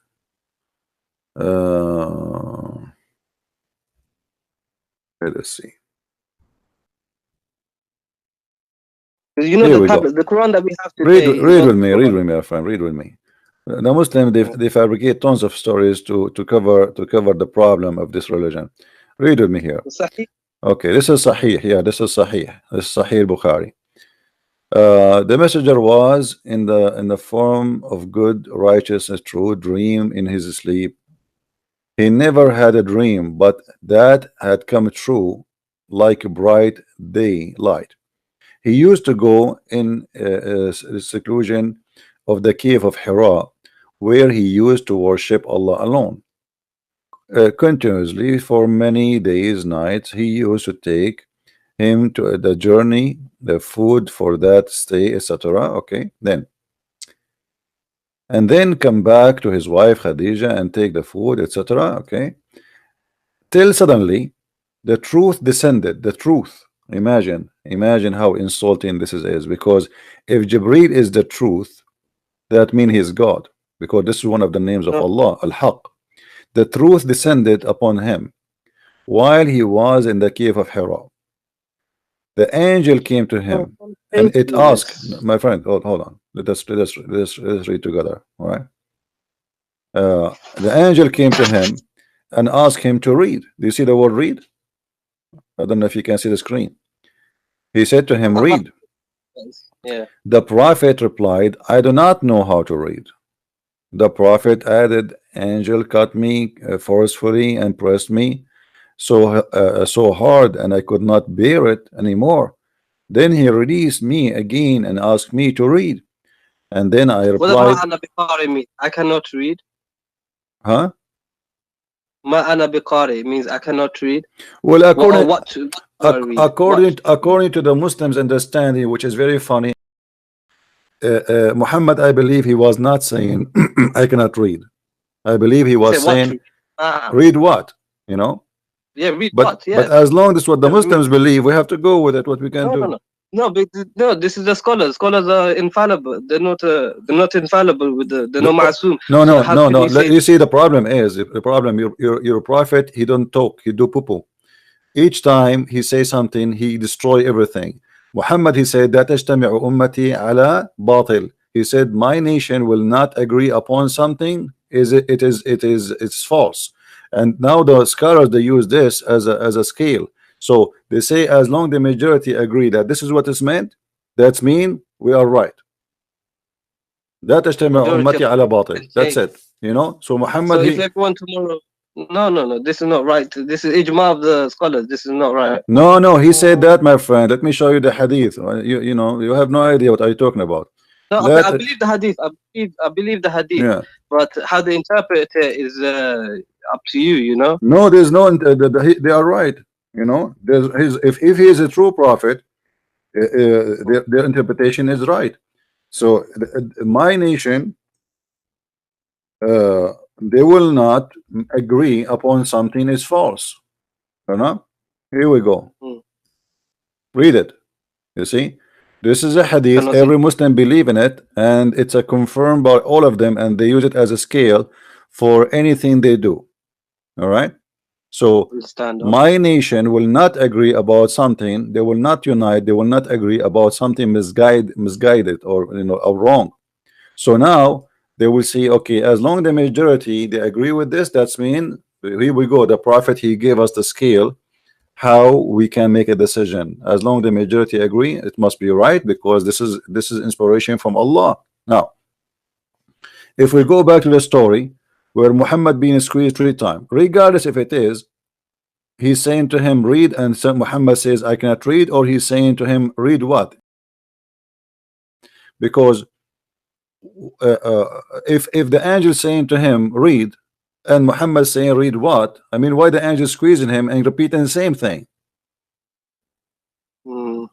Uh, let us see. 'Cause you know Here the we go. tablet, the Quran that we have Read, today is read not with the me, read Quran. with me, my friend, read with me. The Muslim they fabricate tons of stories to cover the problem of this religion. Read with me here. Sahih. Okay, this is Sahih. Yeah, this is Sahih. This is Sahih Bukhari. The messenger was in the form of good, righteous, and true dream in his sleep. He never had a dream, but that had come true like a bright daylight. He used to go in seclusion of the cave of Hira, where he used to worship Allah alone. Continuously for many days, nights, he used to take him to the journey, the food for that stay, etc. Okay, then come back to his wife Khadija and take the food, etc. Okay, till suddenly the truth descended. The truth. Imagine how insulting this is, because if Jibril is the truth, that means he is God, because this is one of the names of No, Allah, Al-Haq. The truth descended upon him while he was in the cave of Hira. The angel came to no, him I'm and it painting asked, this. my friend, hold on. Let's read together. All right. The angel came to him and asked him to read. Do you see the word read? I don't know if you can see the screen. He said to him, read. Yeah. The prophet replied, I do not know how to read. The prophet added, angel cut me forcefully and pressed me so hard, and I could not bear it anymore. Then he released me again and asked me to read. And then I What does replied, ma'ana biqari mean? I cannot read. huh? Ma'ana biqari means I cannot read. Well, What or what do I read? What? according to the Muslims' understanding, which is very funny, Muhammad, I believe he was not saying I cannot read. I believe he He said was what to saying read? Ah, read what, you know. yeah, read But what? Yeah. as long as what the Yeah, Muslims believe, we have to go with it. What we can no, no, do. no. No, but no, this is the scholars. Scholars are infallible. They're not infallible with they're No, not ma'asum. no, So no, how no, can no. you say You see, the problem is the problem. Your prophet. He don't talk. He do poo poo. Each time he say something, he destroy everything. Muhammad, he said that تجتمع أمتي على باطل. He said my nation will not agree upon something. It's false. And now the scholars they use this as a scale. So they say as long the majority agree that this is what is meant, that's mean we are right. لا تجتمع majority of أمتي على باطل. can That's change? it. You know. So So Muhammad if he. everyone tomorrow, no, this is not right. This is ijma of the scholars. This is not right. No, he said that, my friend. Let me show you the hadith. You know, you have no idea what are you talking about. No, okay, Let I believe the hadith. I believe the hadith, yeah. but how they interpret it is up to you. You know. No, there's no. They are right. You know, there's his. If he is a true prophet, their interpretation is right. So my nation, they will not agree upon something is false. You know. Here we go. Mm. Read it. You see, this is a hadith. Cannot Every Muslim believe in it, and it's a confirmed by all of them, and they use it as a scale for anything they do. All right. So understand. my nation will not agree about something. They will not unite. They will not agree about something misguided or or wrong. So now they will see, okay, as long the majority they agree with this, that's mean here we go. The prophet he gave us the scale how we can make a decision. As long the majority agree, it must be right because this is inspiration from Allah. Now, if we go back to the story where Muhammad being squeezed 3 times, regardless if it is he's saying to him read and Muhammad says I cannot read, or he's saying to him read what? Because if the angel saying to him read and Muhammad saying read what, I mean, why the angel squeezing him and repeating the same thing? Mm.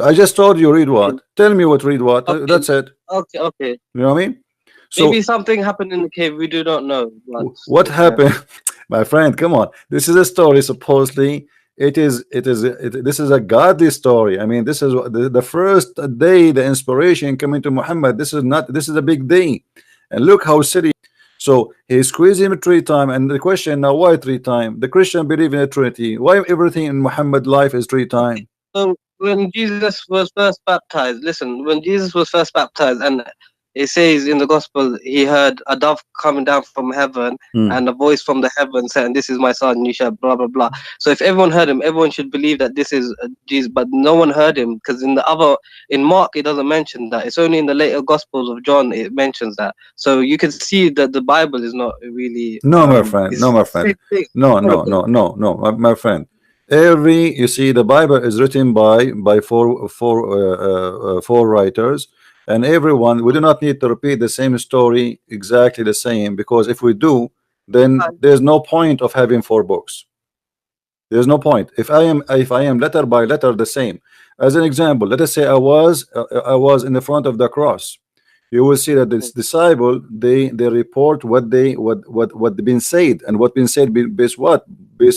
I just told you read what. Tell me what read what. Okay, That's it. okay. You know what I mean? So Maybe something happened in the cave. We do not know. But what yeah. happened? My friend, come on. This is a story. Supposedly, this is a godly story. I mean, this is the first day the inspiration coming to Muhammad. This is not. This is a big day, and look how silly. So he squeezed him 3 times, and the question now, why 3 times? The Christian believe in a Trinity. Why everything in Muhammad life is 3 times? So when Jesus was first baptized, listen, when Jesus was first baptized, and it says in the gospel, he heard a dove coming down from heaven and a voice from the heaven saying, "This is my son, you shall blah blah blah." So if everyone heard him, everyone should believe that this is Jesus. But no one heard him because in Mark it doesn't mention that. It's only in the later gospels of John it mentions that. So you can see that the Bible is not really. No, my friend. No, It's my the friend. same thing. No, no, no, no, no, my friend. You see, the Bible is written by four writers, and everyone. We do not need to repeat the same story exactly the same, because if we do, then there's no point of having 4 books. There's no point. If I am letter by letter the same. As an example, let us say I was in the front of the cross. You will see that this disciple they report what been said, and what been said based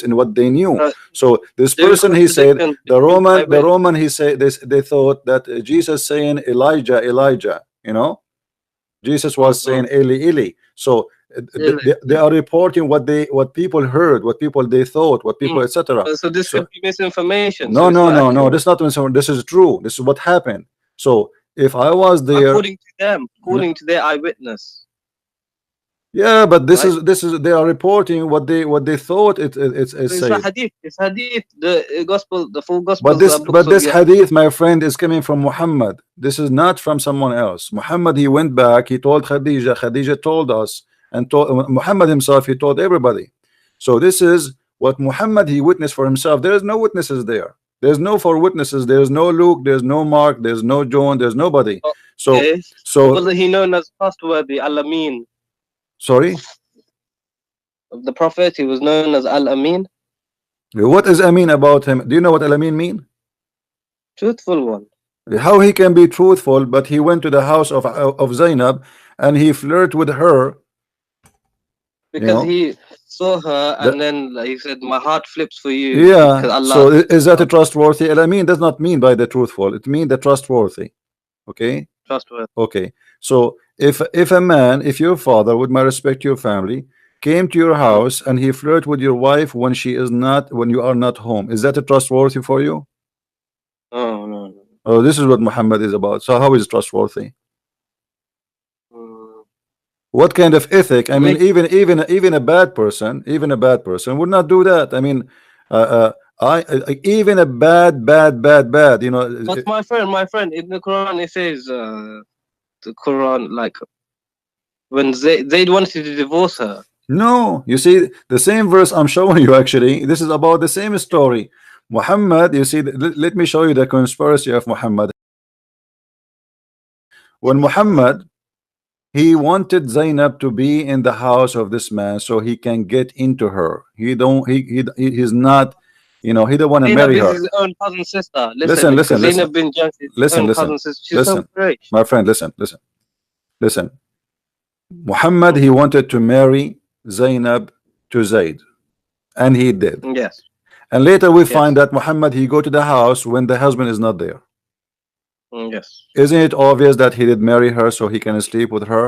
on what they knew. So this There is person, he said, contradiction the between Roman he said this, they thought that Jesus saying Elijah, Jesus was saying Eli Eli. So they are reporting what people heard, what people they thought, what people etc. So this could be misinformation. So No, it's no, not no, no. accurate. This is not misinformation. This is true. This is what happened. So if I was there, According to their eyewitness. yeah, but Right? this is they are reporting what they thought it's It's a said. hadith. It's hadith. The gospel, the full But gospels this are books but of this hadith, my friend, is coming from Muhammad. This is not from someone else. Muhammad, he went back, he told Khadija, Khadija told us, and told Muhammad himself, he told everybody. So this is what Muhammad he witnessed for himself. There is no witnesses there. There's no 4 witnesses. There's no Luke, there's no Mark, there's no John, there's nobody. So Okay. so Was he known as trustworthy, Al-Amin? sorry. The prophet, he was known as Al-Amin. What is Amin about him? Do you know what Al-Amin mean? Truthful one. How he can be truthful, but he went to the house of Zainab and he flirted with her. Because he saw her and then he said, "My heart flips for you." Yeah. Because Allah. So is that a trustworthy? Al-Amin does not mean by the truthful. It means the trustworthy. Okay. Trustworthy. Okay. So if a man, if your father, with my respect to your family, came to your house and he flirted with your wife when you are not home, is that a trustworthy for you? Oh no. Oh, this is what Muhammad is about. So how is it trustworthy? What kind of ethic? I mean, even a bad person, would not do that. I mean, even a bad, But my friend, in the Quran it says, the Quran, like when they wanted to divorce her. No, you see the same verse I'm showing you. Actually, this is about the same story. Muhammad, you see, let me show you the conspiracy of Muhammad. when Muhammad he wanted Zainab to be in the house of this man so he can get into her. He don't he's not, you know, he don't want to Zainab marry is her. his own cousin sister. Listen, Listen, because listen, listen, Zainab bin Jansh is his listen, own listen, cousin sister. She's so listen, rich. my friend, listen, listen, listen. Muhammad Mm. he wanted to marry Zainab to Zaid, and he did. Yes, And later we find yes, that Muhammad he go to the house when the husband is not there. yes. Isn't it obvious that he did marry her so he can sleep with her?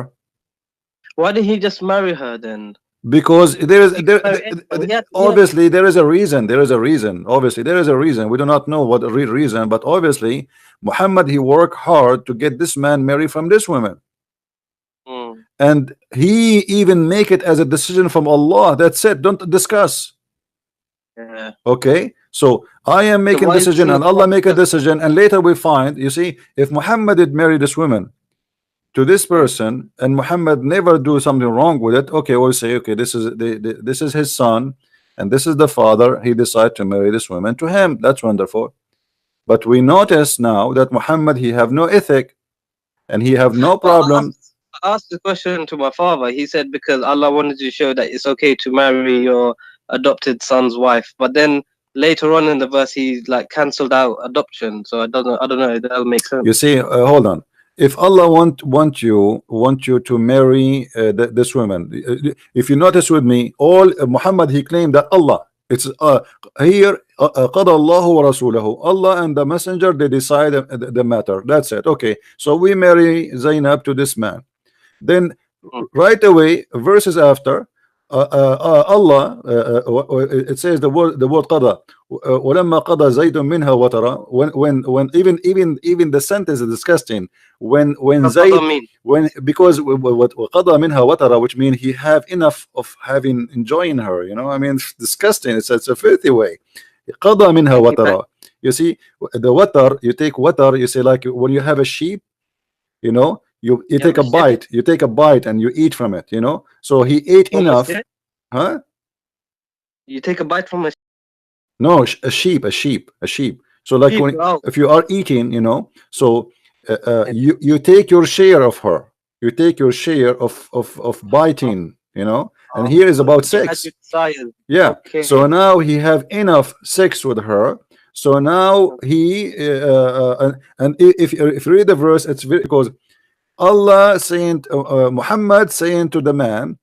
Why did he just marry her then? Because there is He there, could marry anyone. obviously there is a reason. There is a reason. Obviously there is a reason. We do not know what the real reason, but obviously Muhammad he worked hard to get this man married from this woman, Mm. and he even make it as a decision from Allah. That's it. Don't discuss. Yeah. Okay, so I am So making why is decision and Zainab Allah not make a discussing? decision, and later we find, you see, if Muhammad did marry this woman to this Mm. person and Muhammad never do something wrong with it, okay, we'll say okay, this is this is his son and this is the father, he decided to marry this woman to him. That's wonderful. But we notice now that Muhammad he have no ethic and he have no But problem. I asked the question to my father. He said because Allah wanted to show that it's okay to marry your adopted son's wife. But then later on in the verse, he like cancelled out adoption. So I don't know. I don't know if that'll make You sense. see, hold on. If Allah want you to marry this woman, if you notice with me, all Muhammad he claimed that Allah. It's here. قضى الله ورسوله. Allah and the messenger they decide the matter. That's it. Okay. So we marry Zainab to this man. Then Mm. right away, verses after, Allah, it says the word qada. ولما قضى زيد منها وترى. When even the sentence is disgusting. When What does that Zayd, mean? when, because what قضى منها وترى, which means he have enough of having enjoying her. You know, I mean, it's disgusting. It's a filthy way. قضى منها He back. وترى. You see, the water, you take water, you say like when you have a sheep, you know, you You have take a a shit. bite, you take a bite and you eat from it, you know. So he ate From a enough. shit. Huh? You take a bite from a No, a sheep, a sheep. So like sheep. when Oh, if you are eating, you know, so yeah. you take your share of her, you take your share of Oh, biting, you know, and oh, here is about you had your sex. desires. Yeah. So Okay. now he have enough sex with her. So now he and if you read the verse, it's very, because Allah saying Muhammad saying to the man,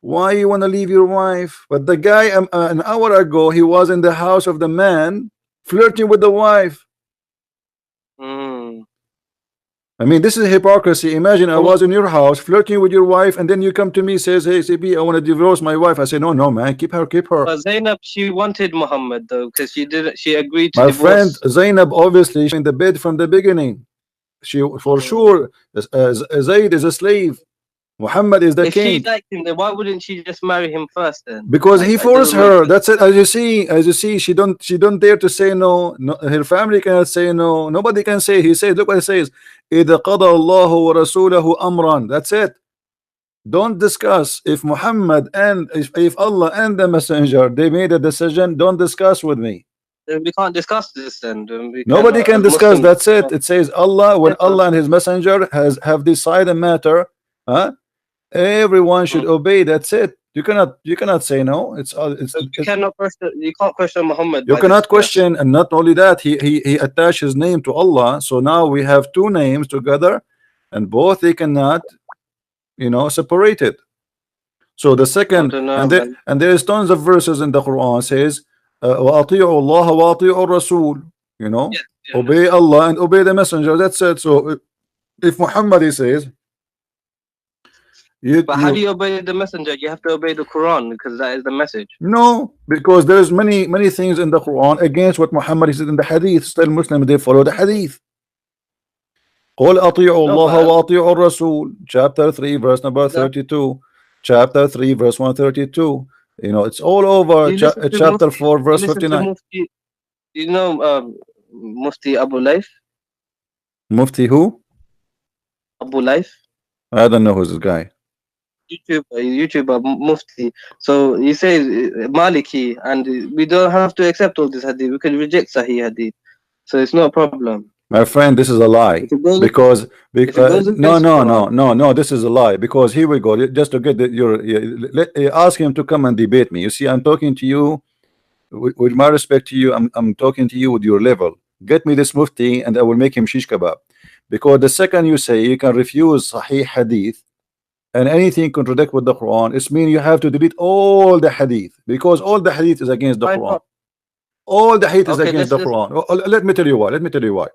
why you want to leave your wife? But the guy an hour ago he was in the house of the man flirting with the wife. Mm. I mean, this is hypocrisy. Imagine I So was in your house flirting with your wife, and then you come to me says, hey CP, I want to divorce my wife. I say, no, no, man, keep her, keep her. but Zainab, she wanted Muhammad though, because she didn't. She agreed to My friend divorce. Zainab, obviously in the bed from the beginning. She for Mm. sure Zayd is a slave. Muhammad is the If she king. liked him, then why wouldn't she just marry him first then? Because Like he it forced doesn't make her. sense. That's it. As you see, she don't dare to say no. No, her family cannot say no. Nobody can say. He says, look what he says. إذا قضى الله ورسوله أمرا. That's it. Don't discuss. If Muhammad and if Allah and the messenger they made a decision, don't discuss with me. Then we can't discuss this. Then we Nobody cannot, can as discuss. Muslims. That's it. It says Allah, when Yes, sir. Allah and his messenger have decided a matter, huh? Everyone should Mm. obey. That's it. You cannot say no. So you cannot question. You can't question Muhammad You by this cannot verse. question, and not only that, he attached his name to Allah. So now we have two names together, and both they cannot, separate it. So the I second, don't know, and there man. and there is tons of verses in the Quran says, وَأَطِيعُوا اللَّهَ وَأَطِيعُوا الرَّسُولَ. Yes, yeah. Obey Allah and obey the messenger. That's it. So if Muhammad he says, you But how do you you obey the messenger? You have to obey the Quran because that is the message. no, because there's many things in the Quran against what Muhammad he said in the Hadith. Still Muslims they follow the Hadith. قل أطيعوا No, الله but وأطيعوا الرسول, chapter 3 verse number that, 32, chapter 3 verse 132. It's all over you listen to chapter Mufti. 4 You verse listen to 59. Mufti. You know, Mufti Abu Laif. Mufti who? Abu Laif. I don't know who's this guy. YouTuber Mufti. So he says Maliki, and we don't have to accept all this hadith. We can reject Sahih hadith. So it's not a problem. My friend, this is a lie. If it goes, Because if it goes no, against no, Quran, no, no, no, this is a lie. Because here we go. Just to get ask him to come and debate me. You see, I'm talking to you with my respect to you. I'm talking to you with your level. Get me this mufti, and I will make him shish kebab. Because the second you say you can refuse Sahih Hadith and anything contradict with the Quran, it's mean you have to delete all the Hadith, because all the Hadith is against the why Quran. not? All the Hadith is Okay, against let's the just Quran. Let me tell you why. Let me tell you why.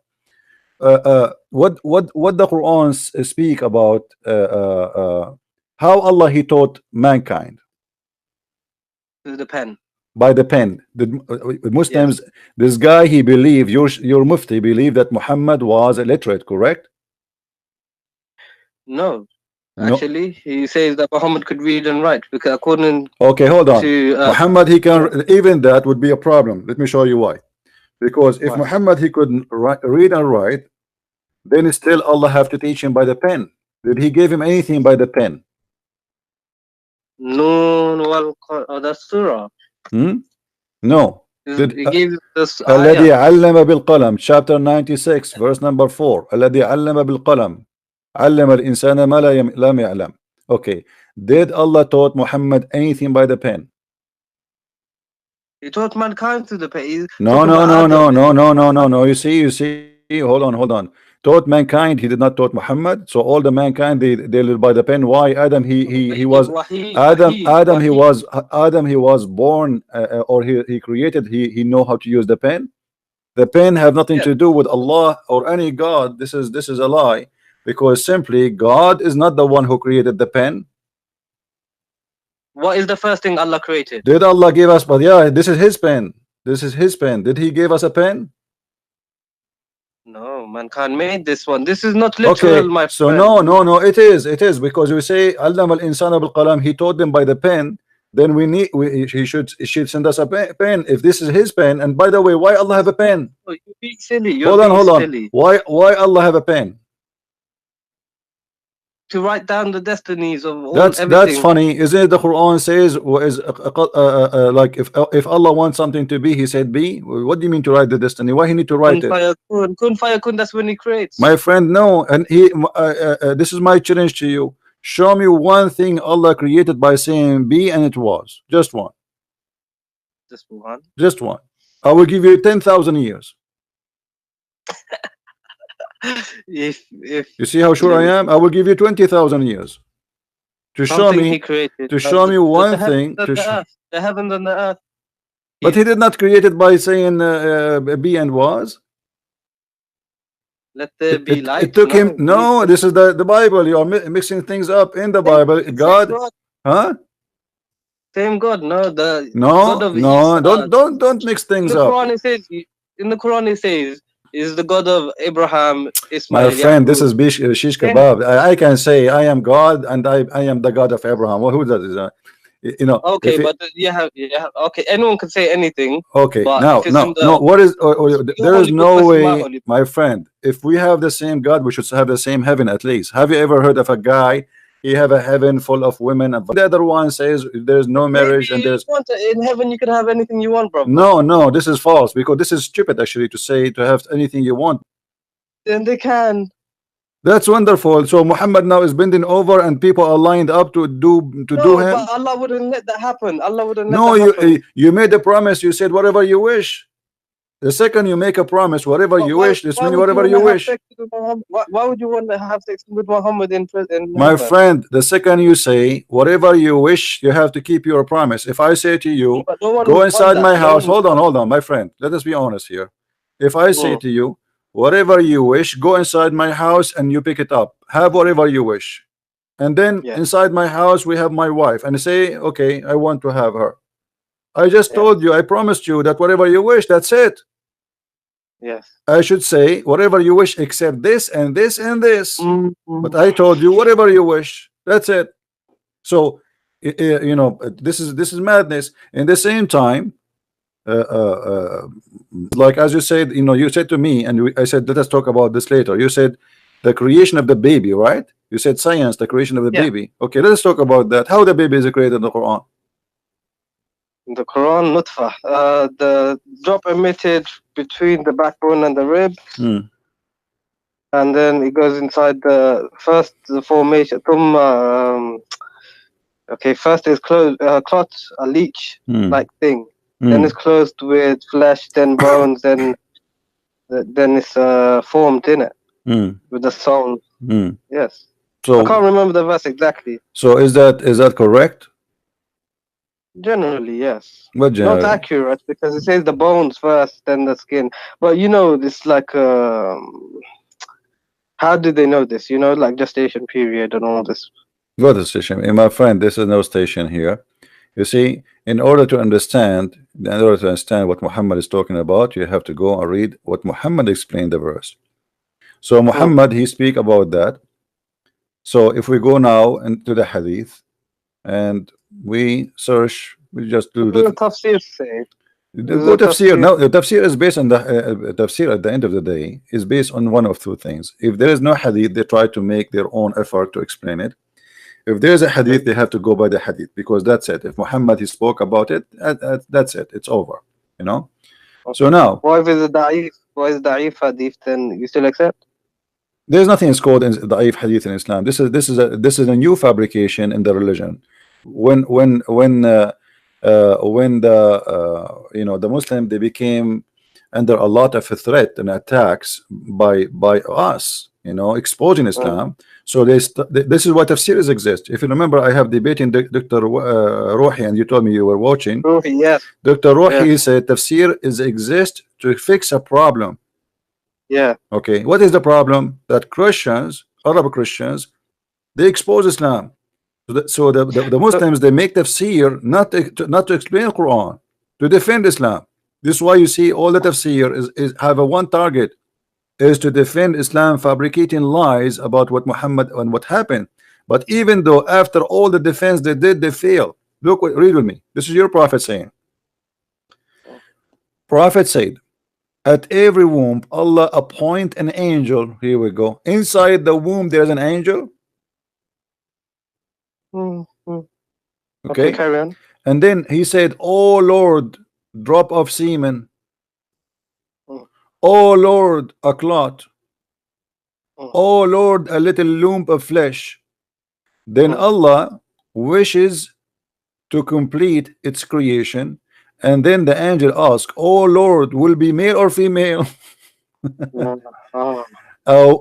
What the Quran speak about how Allah he taught mankind use the pen. by the pen. The Yes. Muslims, this guy he believe your mufti believe that Muhammad was illiterate, correct? No. No. Actually, he says that Muhammad could read and write because according Okay, hold on. to Muhammad he yeah, can, even that would be a problem. Let me show you why. Because if why? Muhammad he could read and write, then still Allah have to teach him by the pen. Did he give him anything by the pen? Noon wal that's surah. Hmm? No. Did He gave this الذي ayah. علم بالقلم, chapter 96 verse number 4, الذي علم بالقلم علم الإنسان ما لم يعلم. Okay, did Allah taught Muhammad anything by the pen? He taught mankind through the pen. He's No, talking no, about no, no, Adam. no, no, no, no, no. You see, hold on, hold on. Taught mankind, he did not taught Muhammad. So all the mankind they live by the pen. Why Adam he He gave was wahi, Adam wahi, Adam wahi. he was born or he created he know how to use the pen. The pen have nothing Yes. to do with Allah or any God. This is a lie, because simply God is not the one who created the pen. What is the first thing Allah created? Did Allah give us? But yeah, this is his pen. This is his pen. Did he give us a pen? No, mankind made this one. This is not literal, Okay, my so friend. no, no, no, it is because we say Allama al-insana bil qalam, he taught them by the pen. Then he should send us a pen if this is his pen. And by the way, why Allah have a pen? Oh, you're being silly. You're Hold on, being hold on. silly. Why Allah have a pen? To write down the destinies of all That's everything. funny, isn't it? The Quran says like if Allah wants something to be, he said be. What do you mean to write the destiny? Why he need to write it? Kun fayakun, that's when he creates. My friend, no. And this is my challenge to you. Show me one thing Allah created by saying be, and it was just one. Just one. Just one. I will give you 10,000 years. If You see how sure I am? I will give you 20,000 years to show something he me created, me one thing. The heavens and the earth. But he did not create it by saying be and was. Let there be light. It took him. No, this is the Bible. You are mixing things up in the Bible. God, huh? Same God. No, the No, God of no, Isa. don't mix In things the up. Quran it says. In the Quran it says is the God of Abraham, My Ismail, friend, this Yaqub. is shish kebab. I can say I am God and I am the God of Abraham. Well, who does that? You know. Okay, but okay. Anyone can say anything. Okay, But now, if it's from no. the What is? your There is holy book no versus my way, holy book. my friend. If we have the same God, we should have the same heaven at least. Have you ever heard of a guy? He have a heaven full of women, and the other one says there's no Maybe marriage and you there's want in heaven you can have anything you want, brother. no, no. This is false, because this is stupid actually to say to have anything you want. Then they can. That's wonderful. So Muhammad now is bending over, and people are lined up to do No, him. but Allah wouldn't let that happen. Allah wouldn't let No, that happen. you made a promise. You said whatever you wish. The second you make a promise, whatever you wish, this means would you whatever want you to have wish. sex with Muhammad? Why would you want to have sex with Muhammad in My heaven? friend, the second you say whatever you wish, you have to keep your promise. If I say to you, But no one go would want inside that. my No house, one would hold on, my friend. Let us be honest here. If I say want. to you, whatever you wish, go inside my house and you pick it up. Have whatever you wish. And then Yeah. inside my house, we have my wife. And say, okay, I want to have her. I just Yeah. told you, I promised you that whatever you wish, that's it. Yes. I should say whatever you wish except this and this and this. But I told you whatever you wish. That's it. So you know, this is madness. In the same time, like as you said, you know, you said to me, and I said, let us talk about this later. You said the creation of the baby, right? You said science, the creation of the Yeah. baby. Okay, let's talk about that. How the baby is created in the Quran. The Quran, nutfah, the drop emitted between the backbone and the rib. and then it goes inside the formation. Okay, first is closed, clot, a leech Hmm. like thing. Then Hmm. it's closed with flesh, then bones, then it's formed in it Hmm. with the soul. Hmm. Yes, I So can't remember the verse exactly. so is that correct? Generally, yes. What Not generally? accurate because it says the bones first, then the skin. But you know, it's like how do they know this? You know, like gestation period and all this. What is station? My friend, this is no station here. You see, in order to understand what Muhammad is talking about, you have to go and read what Muhammad explained the verse. So Hmm. Muhammad, he speak about that. So if we go now into the hadith and we search, we just do What does the that. tafsir say? Is Go the tafsir. tafsir? Now, the tafsir is based on the tafsir at the end of the day is based on one of two things. If there is no hadith, they try to make their own effort to explain it. If there's a Okay. hadith, they have to go by the hadith because that's it. If Muhammad he spoke about it, that's it. It's over. You know. So Okay. now Why if it's a da'if? Why is da'if hadith? Then you still accept? there's nothing is called in da'if hadith in Islam. This is a new fabrication in the religion. When the the Muslim they became under a lot of threat and attacks by us, exposing Mm. Islam. So this is why tafsirs exist. If you remember, I have debating Dr. Rohi, and you told me you were watching. Ruhi, yes, Dr. Rohi yes, said tafsir is exist to fix a problem. yeah. Okay, what is the problem? That Christians, Arab Christians, they expose Islam. So the So, Muslims they make tafsir not to explain Quran, to defend Islam. This is why you see all the tafsir is have a one target, is to defend Islam, fabricating lies about what Muhammad and what happened. But even though after all the defense they did, they fail. Look what, read with me. This is your prophet saying. Prophet said, at every womb Allah appoint an angel. Here we go. Inside the womb there's an angel. mm, mm. Okay, Okay. carry on. And then he said, oh Lord, drop of semen. Mm, Oh Lord, a clot. mm, Oh Lord, a little lump of flesh. Then mm. Allah wishes to complete its creation. And then the angel asks, oh Lord, will be male or female? Yeah. Ah, A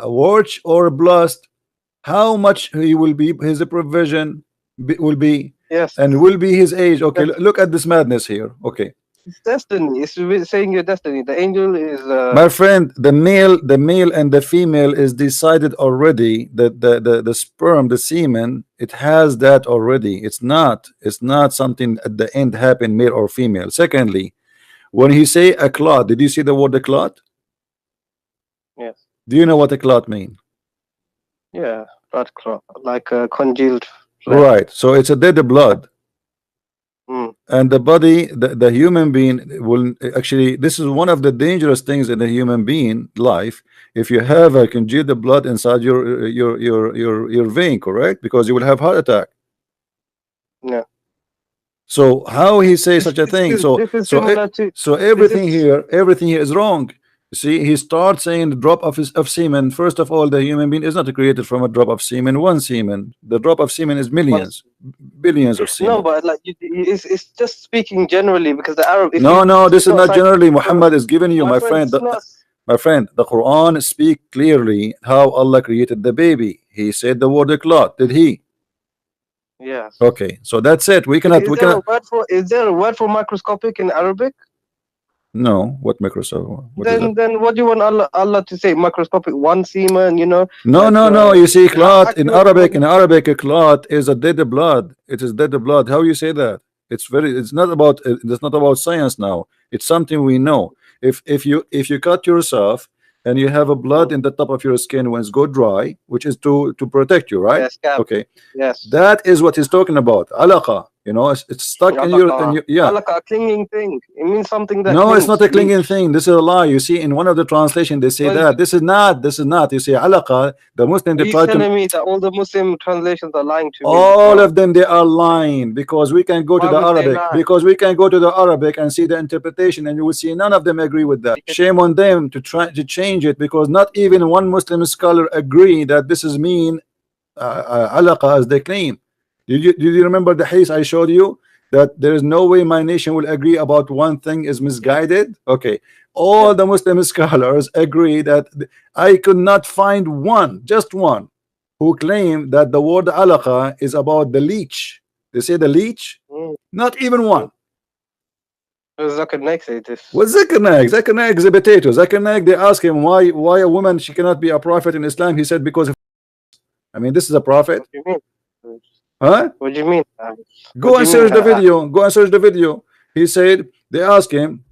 watch or a blast? How much he will be, his provision will be, yes. and will be his age. Okay, That's look at this madness here. Okay, it's destiny. It's saying your destiny. The angel is my friend, the male and the female is decided already. That the sperm, the semen, it has that already. It's not something at the end happen, male or female. Secondly, when he say a clot, did you see the word a clot? yes. Do you know what a clot mean? Yeah, blood clot, like congealed flesh. Right, so it's a dead blood. Mm. And the body, the human being will actually, this is one of the dangerous things in the human being life. If you have a congealed blood inside your vein, correct, because you will have heart attack. Yeah. So how he say This such a this thing? is So this is so similar to so this everything here is wrong. You see, he starts saying the drop of semen. First of all, the human being is not created from a drop of semen, one semen. The drop of semen is one. millions, billions of No, semen. but like it's just speaking generally because the Arab, if No, you, no, this it's is not not generally. scientific. So Muhammad is giving you, my my friend, friend. it's not. My friend, the Quran speak clearly how Allah created the baby. He said the word clot. Did he? Yes. Okay, so that's it. We cannot. Is We there a cannot. word for microscopic in Arabic? No. What Microsoft? What is that? Then what do you want Allah to say? Microscopic one semen, No, like no, no. You see, how clot in accurate do you Arabic. want In it? Arabic, a clot is a dead blood. It is dead blood. How you say that? It's very. It's not about. It's not about science now. It's something we know. If you cut yourself and you have a blood Mm. in the top of your skin when it's go dry, which is to protect you, right? Yes, scab. Okay, Yes. that is what he's talking about. Alaqa. You know, it's stuck in Alaka. your yeah. Alaka, a clinging thing. It means something that No, it's clings. not a clinging Leech. thing. This is a lie. You see, in one of the translation, they say What is that it? this is not. This is not. You see, alaqa. The Muslim Are they you try to. telling me that all the Muslim translations are lying to me All now? of them they are lying because we can go to Why the would they Arabic lie? because we can go to the Arabic and see the interpretation, and you will see none of them agree with that. Shame on them to try to change it because not even one Muslim scholar agree that this is mean alaqa as they claim. Did you remember the hadith I showed you that there is no way my nation will agree about one thing is Yeah. misguided? Okay, Yeah. all the Muslim scholars agree that I could not find one, just one, who claim that the word alaqa is about the leech. They say the leech, Mm. not even Mm. one. Zakir Naik say this. What Zakir Naik? Zakir Naik is a potato. Zakir Naik, they ask him why a woman she cannot be a prophet in Islam. He said because of, I mean, this is a prophet, What do you mean? huh? What do you mean? What Go do and you mean? search the video. Go and search the video. He said they asked him,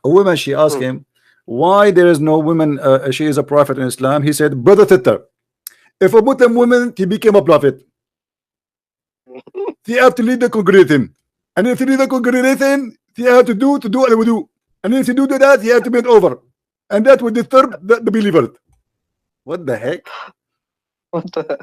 a woman, she asked Mm. him why there is no woman, she is a prophet in Islam. He said, brother sister, if a Muslim woman he became a prophet, he have to lead the congregation, and if he lead the congregation he have to do al wudu, and if he do that he have to bend over, and that would disturb the believers. What the heck? What the